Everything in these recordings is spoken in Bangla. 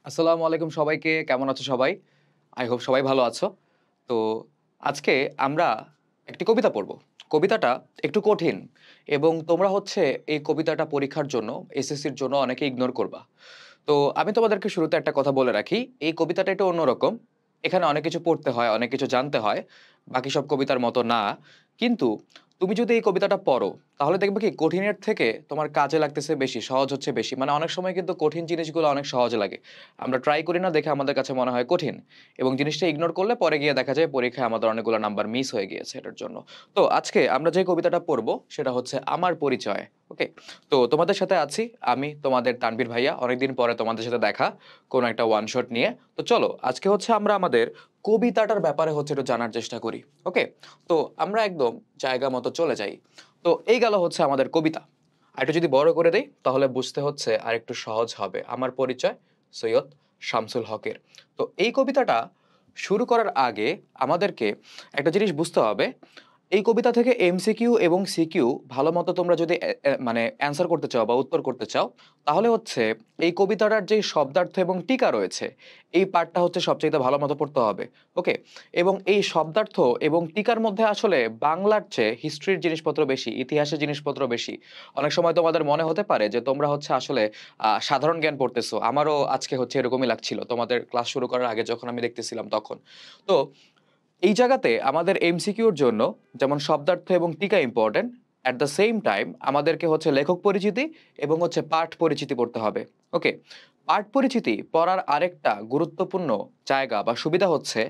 আসসালামু আলাইকুম সবাইকে। কেমন আছো সবাই? আই হোপ সবাই ভালো আছো। তো আজকে আমরা একটি কবিতা পড়ব। কবিতাটা একটু কঠিন এবং তোমরা হচ্ছে এই কবিতাটা পরীক্ষার জন্য এসএসসির জন্য অনেকে ইগনোর করবা। তো আমি তোমাদেরকে শুরুতে একটা কথা বলে রাখি। এই কবিতাটা একটু অন্যরকম। এখানে অনেক কিছু পড়তে হয়, অনেক কিছু জানতে হয়। বাকি সব কবিতার মতো না। কিন্তু তুমি যদি এই কবিতাটা পড়ো, তাহলে দেখবে কি কঠিনের থেকে তোমার কাজে লাগতেছে বেশি, সহজ হচ্ছে বেশি। মানে অনেক সময় কিন্তু কঠিন জিনিসগুলো অনেক সহজ লাগে। আমরা ট্রাই করি না দেখে আমাদের কাছে মনে হয় কঠিন। এবং জিনিসটা ইগনোর করলে পরে গিয়ে দেখা যায় পরীক্ষায় আমাদের অনেকগুলো নাম্বার মিস হয়ে গিয়েছে এটার জন্য। তো আজকে আমরা যে কবিতাটা পড়বো সেটা হচ্ছে আমার পরিচয়। ওকে? তো তোমাদের সাথে আছি আমি তোমাদের তানভীর ভাইয়া। অনেকদিন পরে তোমাদের সাথে দেখা কোনো একটা ওয়ান শট নিয়ে। তো চলো আজকে হচ্ছে আমরা আমাদের কবিতাটার ব্যাপারে হচ্ছে একটু জানার চেষ্টা করি। ওকে? তো আমরা একদম জায়গা মতো চলে যাই। তো এই গেল হচ্ছে আমাদের কবিতা। আরেকটু যদি বড় করে দেই তাহলে বুঝতে হচ্ছে আরেকটু সহজ হবে। আমার পরিচয় সৈয়দ শামসুল হকের। তো এই কবিতাটা শুরু করার আগে আমাদেরকে একটা জিনিস বুঝতে হবে এই কবিতা থেকে এমসিকিউ এবং সিকিউ ভালো মতো তোমরা যদি মানে অ্যান্সার করতে চাও বা উত্তর করতে চাও তাহলে হচ্ছে এই কবিতাটার যে শব্দার্থ এবং টিকা রয়েছে এই পার্টটা হচ্ছে সবচেয়ে ভালো মতো পড়তে হবে। ওকে? এবং এই শব্দার্থ এবং টিকার মধ্যে আসলে বাংলার চেয়ে হিস্ট্রির জিনিসপত্র বেশি, ইতিহাসের জিনিসপত্র বেশি। অনেক সময় তোমাদের মনে হতে পারে যে তোমরা হচ্ছে আসলে সাধারণ জ্ঞান পড়তেছো। আমারও আজকে হচ্ছে এরকমই লাগছিল তোমাদের ক্লাস শুরু করার আগে যখন আমি দেখতেছিলাম তখন। তো এই জায়গাতে আমাদের এমসিকিউর জন্য যেমন শব্দার্থ এবং টিকা important, at the same time আমাদেরকে হচ্ছে লেখক পরিচিতি এবং হচ্ছে পাঠ পরিচিতি পড়তে হবে। ওকে? পাঠ পরিচিতি পড়ার আরেকটা গুরুত্বপূর্ণ জায়গা বা সুবিধা হচ্ছে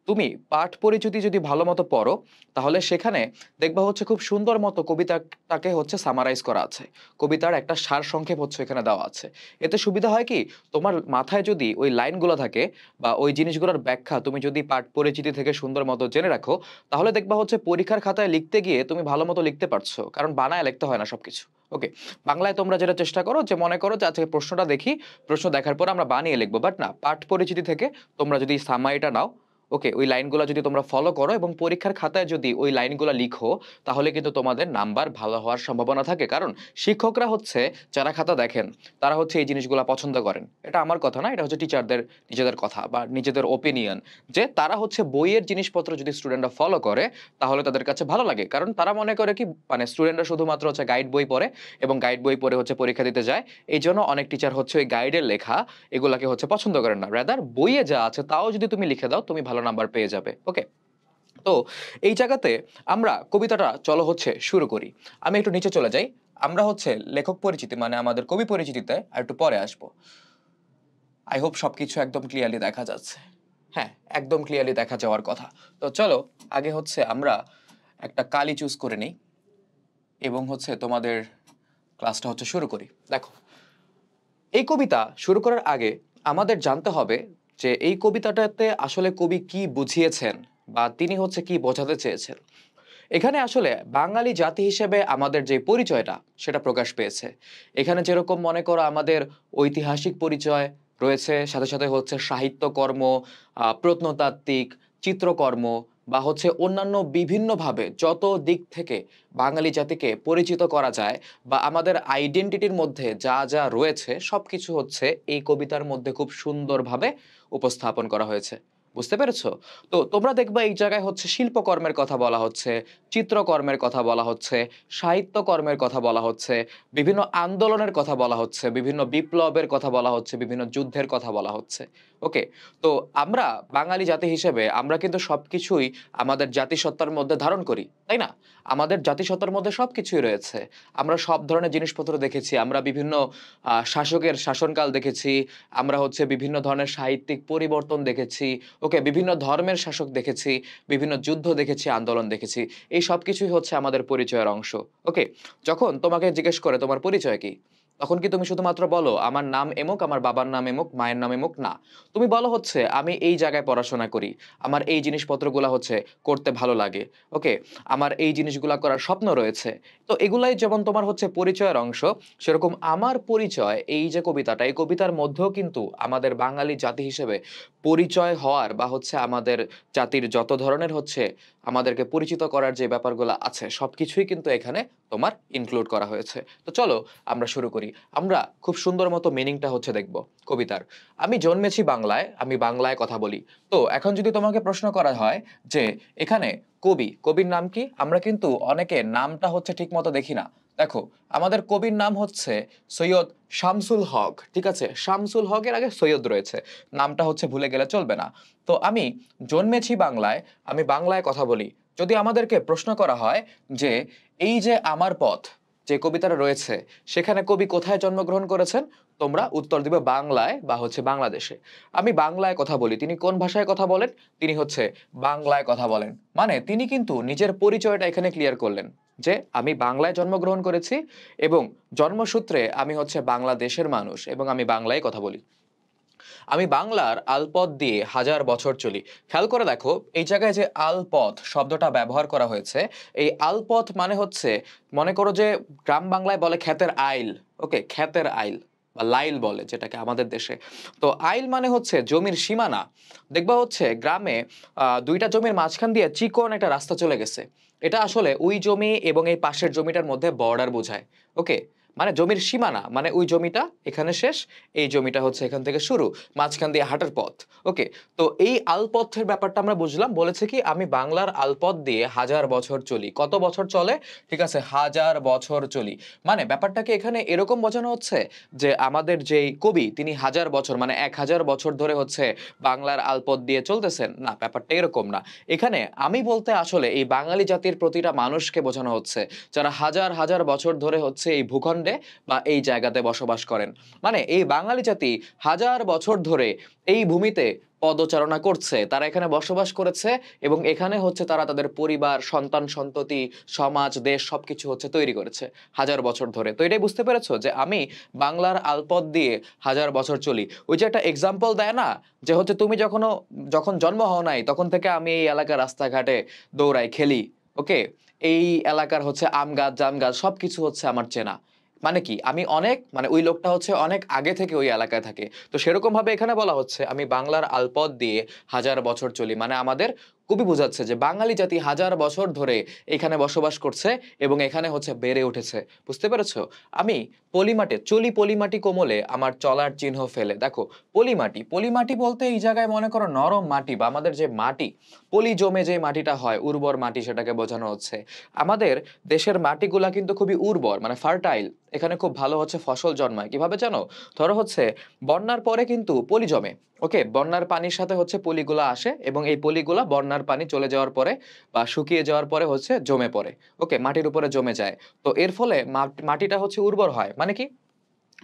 তুমি পাঠ পরিচিতি যদি ভালো মতো পড়ো তাহলে সেখানে দেখবা হচ্ছে খুব সুন্দর মতো কবিতাটাকে হচ্ছে সামারাইজ করা আছে। কবিতার একটা সারসংক্ষেপ হচ্ছে এখানে দেওয়া আছে। এতে সুবিধা হয় কি তোমার মাথায় যদি ওই লাইনগুলো থাকে বা ওই জিনিসগুলোর ব্যাখ্যা তুমি যদি পাঠ পরিচিতি থেকে সুন্দর মতো জেনে রাখো, তাহলে দেখবা হচ্ছে পরীক্ষার খাতায় লিখতে গিয়ে তুমি ভালো মতো লিখতে পারছো। কারণ বানায় লিখতে হয় না সবকিছু। ওকে? বাংলায় তোমরা যেটা চেষ্টা করো যে মনে করো যে আজকে প্রশ্নটা দেখি, প্রশ্ন দেখার পর আমরা বানিয়ে লিখবো। বাট না, পাঠ পরিচিতি থেকে তোমরা যদি সামারিটা নাও, ওকে, ওই লাইনগুলো যদি তোমরা ফলো করো এবং পরীক্ষার খাতায় যদি ওই লাইনগুলো লিখো, তাহলে কিন্তু তোমাদের নাম্বার ভালো হওয়ার সম্ভাবনা থাকে। কারণ শিক্ষকরা হচ্ছে যারা খাতা দেখেন তারা হচ্ছে এই জিনিসগুলা পছন্দ করেন। এটা আমার কথা না, এটা হচ্ছে টিচারদের নিজেদের কথা বা নিজেদের ওপিনিয়ন যে তারা হচ্ছে বইয়ের জিনিসপত্র যদি স্টুডেন্টরা ফলো করে তাহলে তাদের কাছে ভালো লাগে। কারণ তারা মনে করে কি মানে স্টুডেন্টরা শুধুমাত্র হচ্ছে গাইড বই পড়ে এবং গাইড বই পড়ে হচ্ছে পরীক্ষা দিতে যায়। এইজন্য অনেক টিচার হচ্ছে ওই গাইডের লেখা এগুলাকে হচ্ছে পছন্দ করেন না। রাদার বইয়ে যা আছে তাও যদি তুমি লিখে দাও তুমি ভালো নাম্বার পেয়ে যাবে। ওকে? তো এই জায়গাতে আমরা কবিতাটা চলো হচ্ছে শুরু করি। আমি একটু নিচে চলে যাই। আমরা হচ্ছে লেখক পরিচিতি মানে আমাদের কবি পরিচিতিতে আরেকটু পরে আসবো। আই হোপ সবকিছু একদম ক্লিয়ারলি দেখা যাচ্ছে। হ্যাঁ, একদম ক্লিয়ারলি দেখা যাওয়ার কথা। তো চলো আগে হচ্ছে আমরা একটা কালি চুজ করে নেই এবং হচ্ছে তোমাদের ক্লাসটা হচ্ছে শুরু করি। দেখো, এই কবিতা শুরু করার আগে আমাদের জানতে হবে যে এই কবিতাটাতে আসলে কবি কি বুঝিয়েছেন বা তিনি হচ্ছে কি বোঝাতে চেয়েছেন। এখানে আসলে বাঙালি জাতি হিসেবে আমাদের যে পরিচয়টা সেটা প্রকাশ পেয়েছে। এখানে যেরকম মনে করো আমাদের ঐতিহাসিক পরিচয় রয়েছে, সাথে সাথে হচ্ছে সাহিত্যকর্ম, প্রত্নতাত্ত্বিক, চিত্রকর্ম বা হচ্ছে অন্যান্য বিভিন্নভাবে যত দিক থেকে বাঙালি জাতিকে পরিচিত করা যায় বা আমাদের আইডেন্টিটির মধ্যে যা যা রয়েছে সবকিছু হচ্ছে এই কবিতার মধ্যে খুব সুন্দরভাবে উপস্থাপন করা হয়েছে। বুঝতে পেরেছো? তো তোমরা দেখবা এই জায়গায় হচ্ছে শিল্পকর্মের কথা বলা হচ্ছে, চিত্রকর্মের কথা বলা হচ্ছে, সাহিত্যকর্মের কথা বলা হচ্ছে, বিভিন্ন আন্দোলনের কথা বলা হচ্ছে, বিভিন্ন বিপ্লবের কথা বলা হচ্ছে, বিভিন্ন যুদ্ধের কথা বলা হচ্ছে। ওকে? তো আমরা বাঙালি জাতি হিসেবে আমরা কিন্তু সবকিছুই আমাদের জাতিসত্তার মধ্যে ধারণ করি। তাই না? আমাদের জাতিসত্তার মধ্যে সবকিছুই রয়েছে। আমরা সব ধরনের জিনিসপত্র দেখেছি। আমরা বিভিন্ন শাসকের শাসনকাল দেখেছি। আমরা হচ্ছে বিভিন্ন ধরনের সাহিত্যিক পরিবর্তন দেখেছি। ওকে, বিভিন্ন ধর্মের শাসক দেখেছি, বিভিন্ন যুদ্ধ দেখেছি, আন্দোলন দেখেছি। এই সবকিছুই হচ্ছে আমাদের পরিচয়ের অংশ। ওকে? যখন তোমাকে জিজ্ঞেস করে তোমার পরিচয় কি? তখন কি তুমি শুধুমাত্র বলো আমার নাম এমুক, আমার বাবার নাম এমুক, মায়ের নাম এমুক? না। তুমি বলো হচ্ছে আমি এই জায়গায় পড়াশোনা করি। আমার এই জিনিসপত্রগুলা হচ্ছে করতে ভালো লাগে। ওকে? আমার এই জিনিসগুলা করার স্বপ্ন রয়েছে। তো এগুলাই যেমন তোমার হচ্ছে পরিচয়ের অংশ, সেরকম আমার পরিচয় এই যে কবিতাটা, এই কবিতার মধ্যেও কিন্তু আমাদের বাঙালি জাতি হিসেবে পরিচয় হওয়ার বা হচ্ছে আমাদের জাতির যত ধরনের হচ্ছে আমাদেরকে পরিচিত করার যে ব্যাপারগুলো আছে সবকিছুই কিন্তু এখানে তোমার ইনক্লুড করা হয়েছে। তো চলো আমরা শুরু করি। করি, আমরা খুব সুন্দর মতো মিনিংটা হচ্ছে দেখব কবিতার। আমি জন্মেছি বাংলায়, আমি বাংলায় কথা বলি। তো এখন যদি তোমাকে প্রশ্ন করা হয় যে এখানে কবির নাম কি, আমরা কিন্তু অনেকে নামটা হচ্ছে ঠিক মতো দেখি না। দেখো, আমাদের কবির নাম হচ্ছে সৈয়দ শামসুল হক, ঠিক আছে? শামসুল হকের আগে সৈয়দ রয়েছে, নামটা হচ্ছে ভুলে গেলে চলবে না। তো আমি জন্মেছি বাংলায়, আমি বাংলায় কথা বলি। যদি আমাদেরকে প্রশ্ন করা হয় যে এই যে আমার পথ যে কবিতাটা রয়েছে, সেখানে কবি কোথায় জন্মগ্রহণ করেছেন, তোমরা উত্তর দিবে বাংলায় বা হচ্ছে বাংলাদেশে। আমি বাংলায় কথা বলি, তিনি কোন ভাষায় কথা বলেন? তিনি হচ্ছে বাংলায় কথা বলেন। মানে তিনি কিন্তু নিজের পরিচয়টা এখানে ক্লিয়ার করলেন যে আমি বাংলায় জন্মগ্রহণ করেছি এবং জন্মসূত্রে আমি হচ্ছে বাংলাদেশের মানুষ এবং আমি বাংলায় কথা বলি। আমি বাংলার আলপথ দিয়ে হাজার বছর চলি। খেয়াল করে দেখো, এই জায়গায় যে আলপথ শব্দটা ব্যবহার করা হয়েছে, এই আলপথ মানে হচ্ছে, মনে করো যে গ্রাম বাংলায় বলে ক্ষেতের আইল, ওকে, ক্ষেতের আইল বা লাইল বলে যেটাকে আমাদের দেশে। তো আইল মানে হচ্ছে জমির সীমানা। দেখবা হচ্ছে গ্রামে দুইটা জমির মাঝখান দিয়ে চিকন একটা রাস্তা চলে গেছে, এটা আসলে ওই জমি এবং এই পাশের জমিটার মধ্যে বর্ডার বোঝায়। ওকে, মানে জমির সীমানা, মানে ওই জমিটা এখানে শেষ, এই জমিটা হচ্ছে এখান থেকে শুরু, মাঝখান দিয়ে হাঁটার পথ। ওকে, তো এই আলপথের ব্যাপারটা আমরা বুঝলাম। বলেছে কি আমি বাংলার আলপথ দিয়ে হাজার বছর চলি। কত বছর চলে? ঠিক আছে, হাজার বছর চলি। মানে ব্যাপারটাকে এখানে এরকম বোঝানো হচ্ছে যে আমাদের যেই কবি তিনি হাজার বছর মানে 1000 বছর ধরে হচ্ছে বাংলার আলপথ দিয়ে চলতেছেন, না, ব্যাপারটা এরকম না। এখানে আমি বলতে আসলে এই বাঙালি জাতির প্রতিটা মানুষকে বোঝানো হচ্ছে যারা হাজার হাজার বছর ধরে হচ্ছে এই ভূখণ্ডে বা এই জায়গাতে বসবাস করেন। মানে এই বাঙালি জাতি হাজার বছর ধরে এই ভূমিতে পদচারণা করছে, তারা এখানে বসবাস করেছে এবং এখানে হচ্ছে তারা তাদের পরিবার, সন্তান সন্ততি, সমাজ, দেশ সবকিছু হচ্ছে তৈরি করেছে হাজার বছর ধরে। তো এটাই বুঝতে পেরেছো যে আমি বাংলার আলপথ দিয়ে হাজার বছর চলি। ওই যে একটা এক্সাম্পল দেয় না যে হচ্ছে তুমি যখন জন্ম হও নাই তখন থেকে আমি এই এলাকার রাস্তাঘাটে দৌড়াই, খেলি। ওকে, এই এলাকার হচ্ছে আম গাছ, জাম গাছ সবকিছু হচ্ছে আমার চেনা। মানে কি, আমি অনেক, মানে ওই লোকটা হচ্ছে অনেক আগে থেকে ওই এলাকায় থাকে। তো সেরকম ভাবে এখানে বলা হচ্ছে আমি বাংলার আলপথ দিয়ে হাজার বছর চলি, মানে আমাদের কবি বোঝাচ্ছে যে বাঙালি জাতি হাজার বছর ধরে এখানে বসবাস করছে এবং এখানে হচ্ছে বেড়ে উঠেছে। বুঝতে পেরেছো? আমি পলিমাটে চলি, পলিমাটি কোমলে আমার চলার চিহ্ন ফেলে। দেখো, পলিমাটি, পলিমাটি বলতে এই জায়গায় মনে করো নরম মাটি বা আমাদের যে মাটি, পলি জমে যে মাটিটা হয়, উর্বর মাটি, সেটাকে বোঝানো হচ্ছে। আমাদের দেশের মাটিগুলা কিন্তু খুবই উর্বর, মানে ফার্টাইল। এখানে খুব ভালো হচ্ছে ফসল জন্মায়। কিভাবে জানো? ধরো হচ্ছে বন্যার পরে কিন্তু পলি জমে। ওকে, বন্যার পানির সাথে হচ্ছে পলিগুলা আসে এবং এই পলিগুলা বন্যার পানি চলে যাওয়ার পরে বা শুকিয়ে যাওয়ার পরে হচ্ছে জমে পড়ে। ওকে, মাটির উপরে জমে যায়। তো এর ফলে মাটিটা হচ্ছে উর্বর হয়। মানে কি,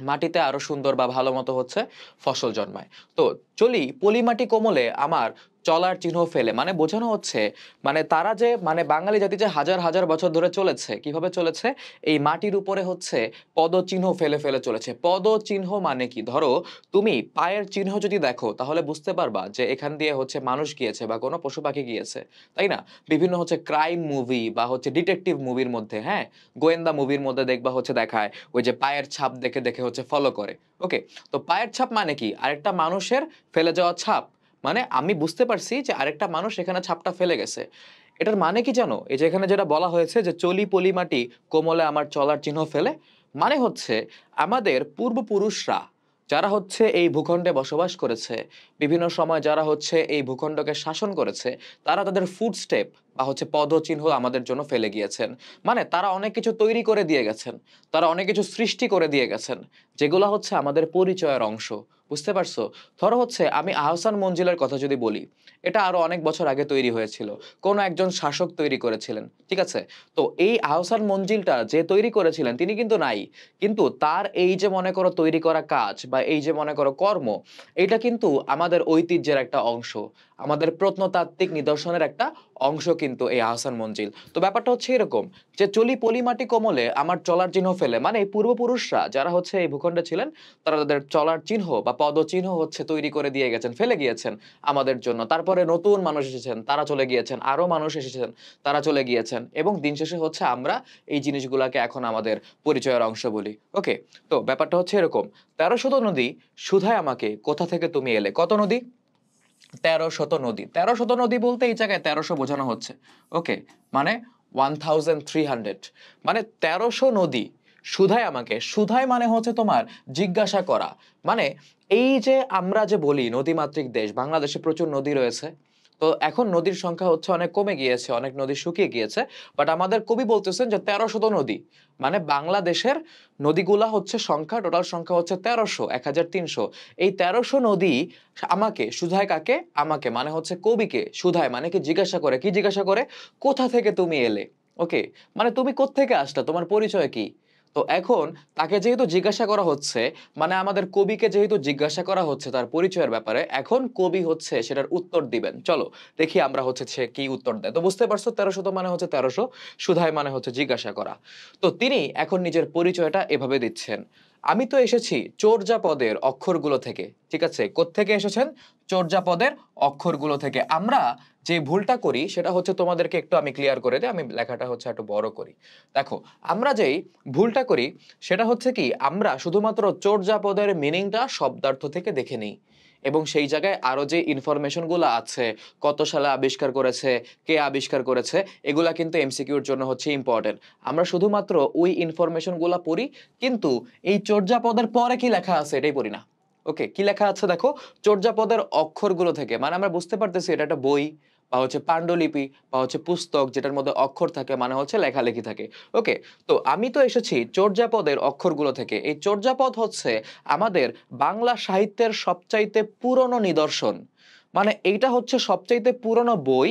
মাটিতে আরো সুন্দর বা ভালো মতো হচ্ছে ফসল জন্মায়। তো চলি পলিমাটি কোমলে আমার চলার চিহ্ন ফেলে, মানে বোঝানো হচ্ছে মানে তারা যে, মানে বাঙালি জাতি যে হাজার হাজার বছর ধরে চলেছে, কিভাবে চলেছে? এই মাটির উপরে হচ্ছে পদচিহ্ন ফেলে ফেলে চলেছে। পদচিহ্ন মানে কি, ধরো তুমি পায়ের চিহ্ন যদি দেখো তাহলে বুঝতে পারবা যে এখান দিয়ে হচ্ছে মানুষ গিয়েছে বা কোনো পশু পাখি গিয়েছে, তাই না? বিভিন্ন হচ্ছে ক্রাইম মুভি বা হচ্ছে ডিটেকটিভ মুভির মধ্যে, হ্যাঁ, গোয়েন্দা মুভির মধ্যে দেখবা হচ্ছে দেখায় ওই যে পায়ের ছাপ দেখে দেখে হচ্ছে ফলো করে। ওকে, তো পায়ের ছাপ মানে কি? আরেকটা মানুষের ফেলে যাওয়া ছাপ। মানে আমি বুঝতে পারছি যে আরেকটা মানুষ এখানে ছাপটা ফেলে গেছে। এটার মানে কি জানো? এই যে এখানে যেটা বলা হয়েছে যে চলি পলিমাটি কোমলে আমার চলার চিহ্ন ফেলে, মানে হচ্ছে আমাদের পূর্বপুরুষরা যারা হচ্ছে এই ভূখণ্ডে বসবাস করেছে, বিভিন্ন সময় যারা হচ্ছে এই ভূখণ্ডকে শাসন করেছে, তারা তাদের ফুটস্টেপ বা হচ্ছে পদচিহ্ন আমাদের জন্য ফেলে গিয়েছেন। মানে তারা অনেক কিছু তৈরি করে দিয়ে গেছেন, তারা অনেক কিছু সৃষ্টি করে দিয়ে গেছেন, যেগুলো হচ্ছে আমাদের পরিচয়ের অংশ। বুঝতে পারছো? ধরো হচ্ছে আমি আহসান মঞ্জিলের কথা যদি বলি, এটা আরো অনেক বছর আগে তৈরি হয়েছিল, কোনো একজন শাসক তৈরি করেছিলেন, ঠিক আছে? তো এই আহসান মঞ্জিলটা যে তৈরি করেছিলেন তিনি কিন্তু নাই, কিন্তু তার এই যে মনে করো তৈরি করা কাজ বা এই যে মনে করো কর্ম, এটা কিন্তু আমাদের ঐতিহ্যের একটা অংশ, আমাদের প্রত্নতাত্ত্বিক নিদর্শনের একটা অংশ কিন্তু এই আহসান মঞ্জিল। তো ব্যাপারটা হচ্ছে এরকম যে চলি পলিমাটি কোমলে আমার চলার চিহ্ন ফেলে, মানে এই পূর্বপুরুষরা যারা হচ্ছে এই ভূখণ্ডে ছিলেন, তারা তাদের চলার চিহ্ন বা পদচিহ্ন হচ্ছে তৈরি করে দিয়ে গেছেন, ফেলে গিয়েছেন আমাদের জন্য। তারপরে নতুন মানুষ এসেছেন, তারা চলে গিয়েছেন, আরো মানুষ এসেছেন, তারা চলে গিয়েছেন, এবং দিন শেষে হচ্ছে আমরা এই জিনিসগুলোকে এখন আমাদের পরিচয়ের অংশ বলি। ওকে, তো ব্যাপারটা হচ্ছে এরকম। 13শত নদী শুধায় আমাকে কোথা থেকে তুমি এলে। কত নদী? 13শত নদী। 13শত নদী বলতে এই জায়গায় 1300 বোঝানো হচ্ছে। ওকে, মানে 1300, মানে 1300 নদী শুধায় আমাকে, শুধায় মানে হচ্ছে তোমার জিজ্ঞাসা করা। মানে এই যে আমরা যে বলি নদীমাতৃক দেশ, বাংলাদেশে প্রচুর নদী রয়েছে। তো এখন নদীর সংখ্যা হচ্ছে অনেক কমে গিয়েছে, অনেক নদী শুকিয়ে গিয়েছে। বাট আমাদের কবি বলতেছেন যে 1300 নদী, মানে বাংলাদেশের নদীগুলা হচ্ছে সংখ্যা, টোটাল সংখ্যা হচ্ছে 1300, 1300। এই 1300 নদী আমাকে শুধায়, কাকে? আমাকে, মানে হচ্ছে কবিকে শুধায়, মানে কি জিজ্ঞাসা করে, কি জিজ্ঞাসা করে? কোথা থেকে তুমি এলে? ওকে, মানে তুমি কোত্থেকে আসলা, তোমার পরিচয় কি? তো এখন তাকে যেহেতু জিজ্ঞাসা করা হচ্ছে, মানে আমাদের কবিকে যেহেতু জিজ্ঞাসা করা হচ্ছে তার পরিচয়ের ব্যাপারে, এখন কবি হচ্ছে সেটার উত্তর দিবেন। চলো দেখি আমরা হচ্ছে সে কি উত্তর দেয়। তো বুঝতে পারছো 1300 মানে হচ্ছে 1300, শুধায় মানে হচ্ছে জিজ্ঞাসা করা। তো তিনি এখন নিজের পরিচয়টা এভাবে দিচ্ছেন, আমি তো এসেছি চর্যাপদের অক্ষরগুলো থেকে। ঠিক আছে, কোত্থেকে এসেছেন? চর্যাপদের অক্ষরগুলো থেকে। আমরা যে ভুলটা করি সেটা হচ্ছে, তোমাদেরকে একটু আমি ক্লিয়ার করে দিই, আমি লেখাটা হচ্ছে একটু বড় করি। দেখো, আমরা যেই ভুলটা করি সেটা হচ্ছে কি, আমরা শুধুমাত্র চর্যাপদের মিনিংটা শব্দার্থ থেকে দেখে নিই, এবং সেই জায়গায় আরো যে ইনফরমেশন গুলো আছে, কত সালে আবিষ্কার করেছে, কে আবিষ্কার করেছে, এগুলা কিন্তু এমসিকিউর জন্য হচ্ছে ইম্পর্টেন্ট। আমরা শুধুমাত্র ওই ইনফরমেশন গুলা পড়ি, কিন্তু এই চর্যাপদের পরে কি লেখা আছে এটাই পড়ি না। ওকে, কি লেখা আছে দেখো, চর্যাপদের অক্ষরগুলো থেকে, মানে আমরা বুঝতে পারতেছি এটা একটা বই বা হচ্ছে পাণ্ডুলিপি বা হচ্ছে পুস্তক, যেটার মধ্যে অক্ষর থাকে, মানে হচ্ছে লেখালেখি থাকে। ওকে, তো আমি তো এসেছি চর্যাপদের অক্ষরগুলো থেকে। এই চর্যাপদ হচ্ছে আমাদের বাংলা সাহিত্যের সবচাইতে পুরনো নিদর্শন। মানে এইটা হচ্ছে সবচাইতে পুরনো বই,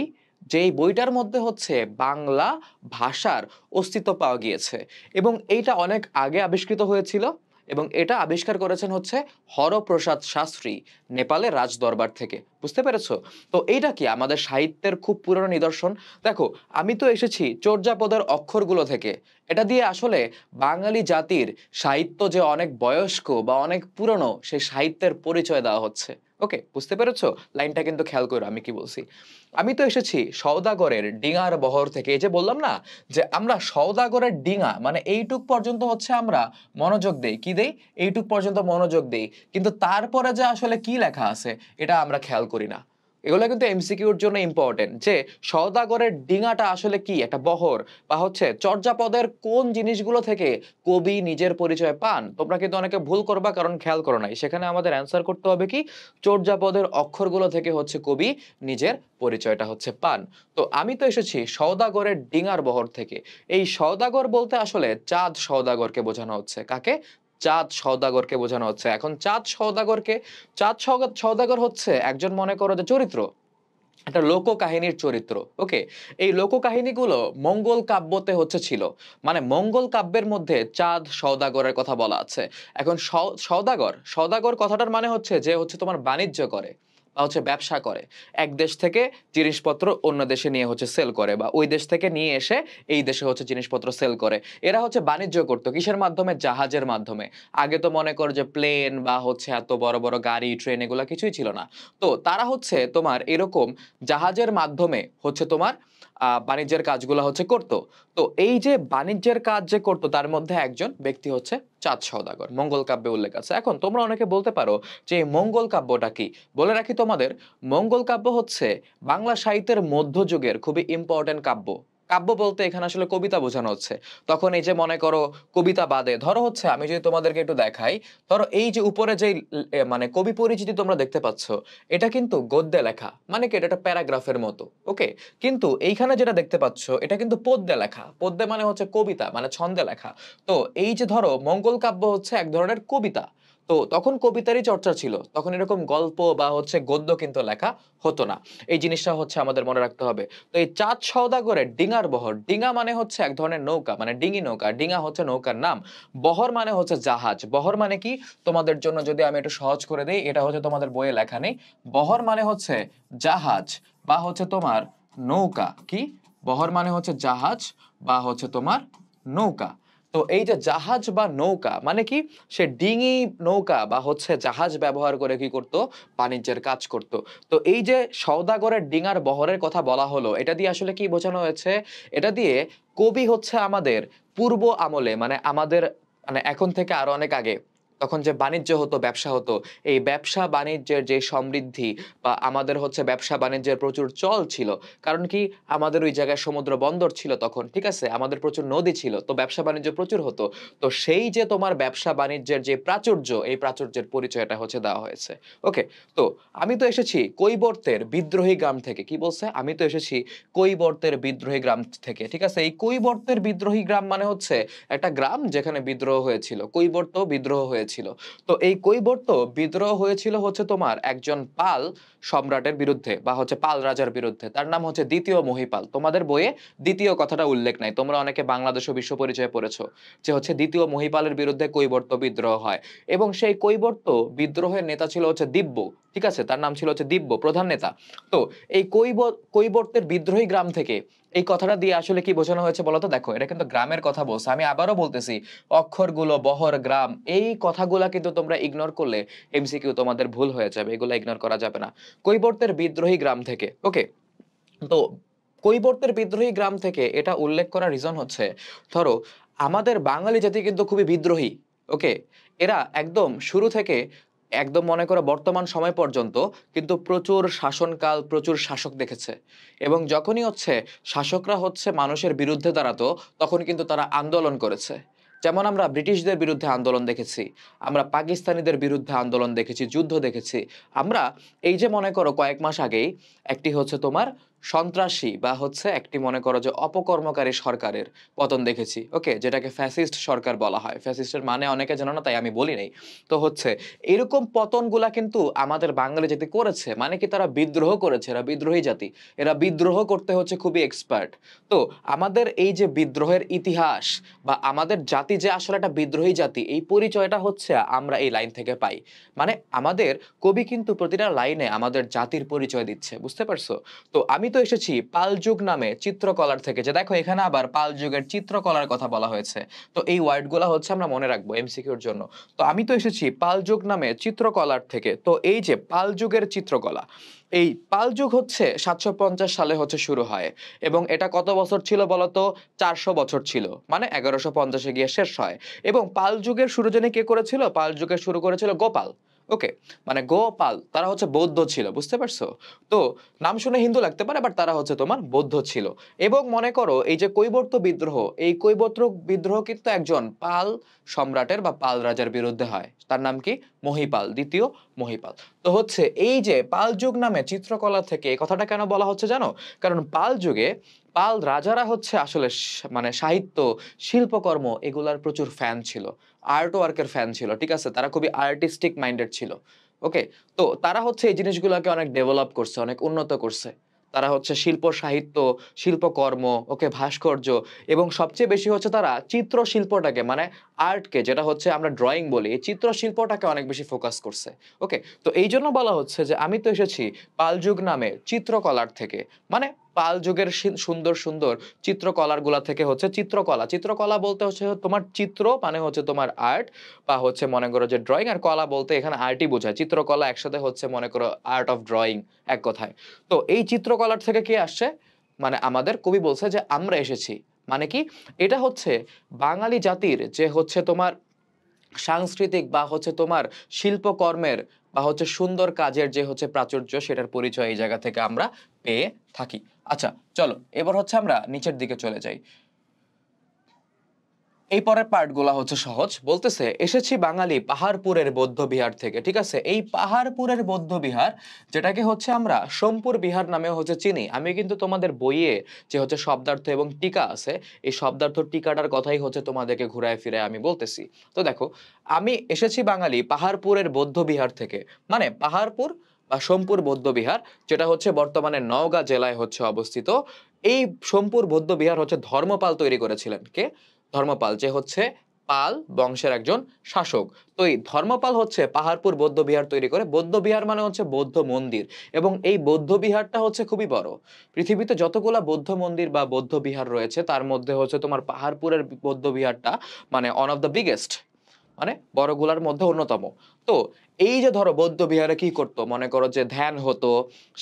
যেই বইটার মধ্যে হচ্ছে বাংলা ভাষার অস্তিত্ব পাওয়া গিয়েছে, এবং এইটা অনেক আগে আবিষ্কৃত হয়েছিল, এবং এটা আবিষ্কার করেছেন হচ্ছে হরপ্রসাদ শাস্ত্রী, নেপালের রাজদরবার থেকে। বুঝতে পেরেছো? তো এইটা কি আমাদের সাহিত্যের খুব পুরনো নিদর্শন। দেখো, আমি তো এসেছি চর্যাপদের অক্ষরগুলো থেকে, এটা দিয়ে আসলে বাঙালি জাতির সাহিত্য যে অনেক বয়স্ক বা অনেক পুরনো, সেই সাহিত্যের পরিচয় দেওয়া হচ্ছে। ওকে, বুঝতে পেরেছো? লাইনটা কিন্তু খেয়াল করো আমি কি বলছি। আমি তো এসেছি সওদাগরের ডিঙার বহর থেকে। এই যে বললাম না, যে আমরা সওদাগরের ডিঙা, মানে এইটুক পর্যন্ত হচ্ছে আমরা মনোযোগ দেই, কি দেই? এইটুক পর্যন্ত মনোযোগ দেই, কিন্তু তারপরে যে আসলে কি লেখা আছে এটা আমরা খেয়াল করি না। এগুলো কিন্তু এমসিকিউর জন্য ইম্পর্টেন্ট, যে সওদাগরের ডিঙাটা আসলে কি, একটা বহর বা হচ্ছে চর্যাপদের কোন জিনিসগুলো থেকে কবি নিজের পরিচয় পান। তোমরা কিন্তু অনেকে ভুল করবা, কারণ খেয়াল করো নাই। সেখানে আমাদের অ্যান্সার করতে হবে কি, চর্যাপদের অক্ষরগুলো থেকে হচ্ছে কবি নিজের পরিচয়টা হচ্ছে পান। তো আমি তো এসেছি সওদাগরের ডিঙার বহর থেকে। এই সওদাগর বলতে আসলে চাঁদ সওদাগরকে বোঝানো হচ্ছে। কাকে? চাঁদ সওদাগরকে বোঝানো হচ্ছে। এখন চাঁদ সওদাগরকে, সওদাগর হচ্ছে একজন, মনে করো যে চরিত্র, একটা লোককাহিনীর চরিত্র। ওকে, এই লোককাহিনীগুলো মঙ্গল কাব্যতে হচ্ছে ছিল, মানে মঙ্গল কাব্যের মধ্যে চাঁদ সওদাগরের কথা বলা আছে। এখন সওদাগর, সওদাগর কথাটার মানে হচ্ছে যে হচ্ছে তোমার বাণিজ্য করে বা হচ্ছে ব্যবসা করে, এক দেশ থেকে জিনিসপত্র অন্য দেশে নিয়ে হচ্ছে সেল করে, বা ওই দেশ থেকে নিয়ে এসে এই দেশে হচ্ছে জিনিসপত্র সেল করে। এরা হচ্ছে বাণিজ্য করতো কিসের মাধ্যমে? জাহাজের মাধ্যমে। আগে তো মনে করো যে প্লেন বা হচ্ছে এত বড় বড় গাড়ি, ট্রেন, এগুলা কিছুই ছিল না। তো তারা হচ্ছে তোমার এরকম জাহাজের মাধ্যমে হচ্ছে তোমার বাণিজ্যের কাজগুলো হচ্ছে করতো। তো এই যে বাণিজ্যের কাজ যে করতো, তার মধ্যে একজন ব্যক্তি হচ্ছে চাঁদ সওদাগর, মঙ্গল কাব্যে উল্লেখ আছে। এখন তোমরা অনেকে বলতে পারো যে এই মঙ্গল কাব্যটা কি। বলে রাখি তোমাদের, মঙ্গল কাব্য হচ্ছে বাংলা সাহিত্যের মধ্যযুগের খুবই ইম্পর্টেন্ট কাব্য। কাব্য বলতে এখানে আসলে কবিতা বোঝানো হচ্ছে। তখন এই যে মনে করো কবিতা বাদে ধরো হচ্ছে, আমি যদি তোমাদেরকে একটু দেখাই, ধরো এই যে উপরে যে মানে কবি পরিচিতি তোমরা দেখতে পাচ্ছ, এটা কিন্তু গদ্যে লেখা, মানে কি এটা একটা প্যারাগ্রাফের মতো। ওকে, কিন্তু এইখানে যেটা দেখতে পাচ্ছ এটা কিন্তু পদ্যে লেখা। পদ্যে মানে হচ্ছে কবিতা, মানে ছন্দে লেখা। তো এই যে ধরো মঙ্গল কাব্য হচ্ছে এক ধরনের কবিতা। তো তখন কবিতারই চর্চা ছিল, তখন এরকম গল্প বা হচ্ছে গদ্য কিন্তু লেখা হতো না। এই জিনিসটা হচ্ছে আমাদের মনে রাখতে হবে। তো এই চাঁদ সওদাগরের ডিঙার বহর, ডিঙা মানে হচ্ছে এক ধরনের নৌকা, মানে ডিঙি নৌকা, ডিঙা হচ্ছে নৌকার নাম। বহর মানে হচ্ছে জাহাজ। বহর মানে কি, তোমাদের জন্য যদি আমি একটু সহজ করে দিই, এটা হচ্ছে তোমাদের বইয়ে লেখা নেই। বহর মানে হচ্ছে জাহাজ বা হচ্ছে তোমার নৌকা। কি? বহর মানে হচ্ছে জাহাজ বা হচ্ছে তোমার নৌকা। তো এই যে জাহাজ বা নৌকা মানে কি, সে ডিঙি নৌকা বা হচ্ছে জাহাজ ব্যবহার করে কি করত? বাণিজ্যের কাজ করত। তো এই যে সওদাগরের ডিঙার বহরের কথা বলা হলো, এটা দিয়ে আসলে কি বোঝানো হয়েছে? এটা দিয়ে কবি হচ্ছে আমাদের পূর্ব আমলে, মানে আমাদের, মানে এখন থেকে আরো অনেক আগে তখন যে বাণিজ্য হতো, ব্যবসা হতো, এই ব্যবসা বাণিজ্যের যে সমৃদ্ধি বা আমাদের হচ্ছে ব্যবসা বাণিজ্যের প্রচুর চল ছিল। কারণ কি? আমাদের ওই জায়গায় সমুদ্র বন্দর ছিল তখন, ঠিক আছে? আমাদের প্রচুর নদী ছিল। তো ব্যবসা বাণিজ্য প্রচুর হতো। তো সেই যে তোমার ব্যবসা বাণিজ্যের যে প্রাচুর্য, এই প্রাচুর্যের পরিচয়টা হচ্ছে দেওয়া হয়েছে। ওকে? তো আমি তো এসেছি কৈবর্তের বিদ্রোহী গ্রাম থেকে। কি বলছে? আমি তো এসেছি কৈবর্তের বিদ্রোহী গ্রাম থেকে। ঠিক আছে? এই কৈবর্তের বিদ্রোহী গ্রাম মানে হচ্ছে একটা গ্রাম যেখানে বিদ্রোহ হয়েছিল। কৈবর্ত বিদ্রোহ হয়েছিল। তো এই কৈবর্ত বিদ্রোহ হয়েছিল হচ্ছে তোমার একজন পাল সম্রাটের বিরুদ্ধে বা হচ্ছে পাল রাজার বিরুদ্ধে। তার নাম হচ্ছে দ্বিতীয় মহীপাল। তোমাদের বইয়ে দ্বিতীয় কথাটা উল্লেখ নাই। তোমরা অনেকে বাংলাদেশ ও বিশ্ব পরিচয়ে পড়েছো যে হচ্ছে দ্বিতীয় মহীপালের বিরুদ্ধে কৈবর্ত বিদ্রোহ হয় এবং সেই কৈবর্ত বিদ্রোহের নেতা ছিল হচ্ছে দিব্য। ঠিক আছে? তার নাম ছিল হচ্ছে দিব্য, প্রধান নেতা। তো এই কৈবর্তের বিদ্রোহী গ্রাম থেকে এই কথাটা দিয়ে আসলে কি বোঝানো হয়েছে বলতো? দেখো, এটা কিন্তু গ্রামের কথা বলছে। আমি আবারও বলতেছি, অক্ষরগুলো, বহর, গ্রাম, এই কথাগুলা কিন্তু তোমরা ইগনোর করলে এমসিকিউ তোমাদের ভুল হয়ে যাবে। এগুলো ইগনোর করা যাবে না। কৈবর্তের বিদ্রোহী গ্রাম থেকে। ওকে? তো কৈবর্তের বিদ্রোহী গ্রাম থেকে এটা উল্লেখ করার রিজন হচ্ছে, ধরো আমাদের বাঙালি জাতি কিন্তু খুবই বিদ্রোহী। ওকে? এরা একদম শুরু থেকে একদম মনে করো বর্তমান সময় পর্যন্ত কিন্তু প্রচুর শাসনকাল, প্রচুর শাসক দেখেছে। এবং যখনই হচ্ছে শাসকরা হচ্ছে মানুষের বিরুদ্ধে দাঁড়াতো, তখন কিন্তু তারা আন্দোলন করেছে। যেমন আমরা ব্রিটিশদের বিরুদ্ধে আন্দোলন দেখেছি, আমরা পাকিস্তানিদের বিরুদ্ধে আন্দোলন দেখেছি, যুদ্ধ দেখেছি। আমরা এই যে মনে করো কয়েক মাস আগেই একটি হচ্ছে তোমার সন্ত্রাসী বা হচ্ছে একটি মনে করো যে অপকর্মকারী সরকারের পতন দেখেছি। ওকে? যেটাকে ফ্যাসিস্ট সরকার বলা হয়। ফ্যাসিস্টের মানে অনেকে জানো না, তাই আমি বলি নাই। তো হচ্ছে এরকম পতনগুলা কিন্তু আমাদের বাঙালি জাতি করেছে। মানে কি? তারা বিদ্রোহ করেছে। এরা বিদ্রোহী জাতি। এরা বিদ্রোহ করতে হচ্ছে খুবই এক্সপার্ট। তো আমাদের এই যে বিদ্রোহের ইতিহাস বা আমাদের জাতি যে আসলে একটা বিদ্রোহী জাতি, এই পরিচয়টা হচ্ছে আমরা এই লাইন থেকে পাই। মানে আমাদের কবি কিন্তু প্রতিটা লাইনে আমাদের জাতির পরিচয় দিচ্ছে। বুঝতে পারছো? তো আমি তো এসেছি পাল যুগ নামে চিত্রকলার থেকে। যে দেখো, এখানে আবার পাল যুগের চিত্রকলার কথা বলা হয়েছে। তো এই ওয়ার্ডগুলো হচ্ছে আমরা মনে রাখবো এমসিকিউর জন্য। তো আমি তো এসেছি পাল যুগ নামে চিত্রকলার থেকে। তো এই যে পাল যুগের চিত্রকলা, এই পাল যুগ হচ্ছে 750 সালে হচ্ছে শুরু হয় এবং এটা কত বছর ছিল বলতো? 400 বছর ছিল। মানে 1150-এ গিয়ে শেষ হয়। এবং পাল যুগের শুরু জানি কে করেছিল? পাল যুগের শুরু করেছিল গোপাল। ওকে? মানে গোপাল, তারা হচ্ছে বৌদ্ধ ছিল। বুঝতে পারছো? তো নাম শুনে হিন্দু লাগতে পারে, বাট তারা হচ্ছে তোমার বৌদ্ধ ছিল। এবং মনে করো এই যে কৈবর্ত বিদ্রোহ, এই কৈবর্ত বিদ্রোহ কিন্তু একজন পাল সম্রাটের বা পাল রাজার বিরুদ্ধে হয়। তার নাম কি? মহীপাল, দ্বিতীয় মহীপাল। তো হচ্ছে এই যে পাল যুগ নামে চিত্রকলা থেকে এই কথাটা কেন বলা হচ্ছে জানো? কারণ পাল যুগে পাল রাজারা হচ্ছে আসলে মানে সাহিত্য, শিল্পকর্ম এগুলার প্রচুর ফ্যান ছিল। আর্ট ওয়ার্কের ফ্যান ছিল। ঠিক আছে? তারা খুবই আর্টিস্টিক মাইন্ডেড ছিল। ওকে? তো তারা হচ্ছে এই জিনিসগুলোকে অনেক ডেভেলপ করছে, অনেক উন্নত করছে। তারা হচ্ছে শিল্প সাহিত্য, শিল্পকর্ম, ওকে, ভাস্কর্য এবং সবচেয়ে বেশি হচ্ছে তারা চিত্রশিল্পটাকে, মানে আর্টকে, যেটা হচ্ছে আমরা ড্রয়িং বলি, এই চিত্রশিল্পটাকে অনেক বেশি ফোকাস করছে। ওকে? তো এই জন্য বলা হচ্ছে যে আমি তো এসেছি পাল যুগ নামে চিত্রকলার থেকে। মানে পাল যুগের সুন্দর সুন্দর চিত্রকলার গুলা থেকে হচ্ছে চিত্রকলা। চিত্রকলা বলতে হচ্ছে তোমার চিত্র মানে হচ্ছে তোমার আর্ট বা হচ্ছে মনে করো যে ড্রয়িং, আর কলা বলতে এখানে আর্টই বোঝায়। চিত্রকলা একসাথে হচ্ছে মনে করো আর্ট অফ ড্রয়িং, এক কথায়। তো এই চিত্রকলার থেকে কে আসছে? মানে আমাদের কবি বলছে যে আমরা এসেছি। মানে কি? এটা হচ্ছে বাঙালি জাতির যে হচ্ছে তোমার সাংস্কৃতিক বা হচ্ছে তোমার শিল্পকর্মের বা হচ্ছে সুন্দর কাজের যে হচ্ছে প্রাচুর্য, সেটার পরিচয় এই জায়গা থেকে আমরা পেয়ে থাকি। আচ্ছা, চলো এবার হচ্ছে আমরা নিচের দিকে চলে যাই। এই পরের পার্টগুলা হচ্ছে সহজ। বলতেছে এসেছি বাঙালি পাহাড়পুরের বৌদ্ধ বিহার থেকে। ঠিক আছে? এই পাহাড়পুরের বৌদ্ধ বিহার, যেটাকে হচ্ছে আমরা সোমপুর বিহার নামেও হচ্ছে চিনি। আমি কিন্তু তোমাদের বইয়ে যে হচ্ছে শব্দার্থ এবং টিকা আছে, এই শব্দার্থ টিকাটার কথাই হচ্ছে তোমাদেরকে ঘুরায় ফিরে আমি বলতেছি। তো দেখো, আমি এসেছি বাঙালি পাহাড়পুরের বৌদ্ধ বিহার থেকে। মানে পাহাড়পুর বা সোমপুর বৌদ্ধ বিহার, যেটা হচ্ছে বর্তমানে নওগাঁ জেলায় হচ্ছে অবস্থিত। এই সোমপুর বৌদ্ধ বিহার হচ্ছে ধর্মপাল তৈরি করেছিলেন। কে? ধর্মপাল, যে হচ্ছে পাল বংশের একজন শাসক। তো এই ধর্মপাল হচ্ছে পাহাড়পুর বৌদ্ধ বিহার তৈরি করে। বৌদ্ধ বিহার মানে হচ্ছে বৌদ্ধ মন্দির। এবং এই বৌদ্ধ বিহারটা হচ্ছে খুবই বড়। পৃথিবীতে যতগুলা বৌদ্ধ মন্দির বা বৌদ্ধ বিহার রয়েছে, তার মধ্যে হচ্ছে তোমার পাহাড়পুরের বৌদ্ধ বিহারটা মানে ওয়ান অফ দ্য বিগেস্ট। মানে বড়গুলার মধ্যে অন্যতম। তো এই যে ধরো বৌদ্ধ বিহারে কি করতো, মনে করো যে ধ্যান হতো,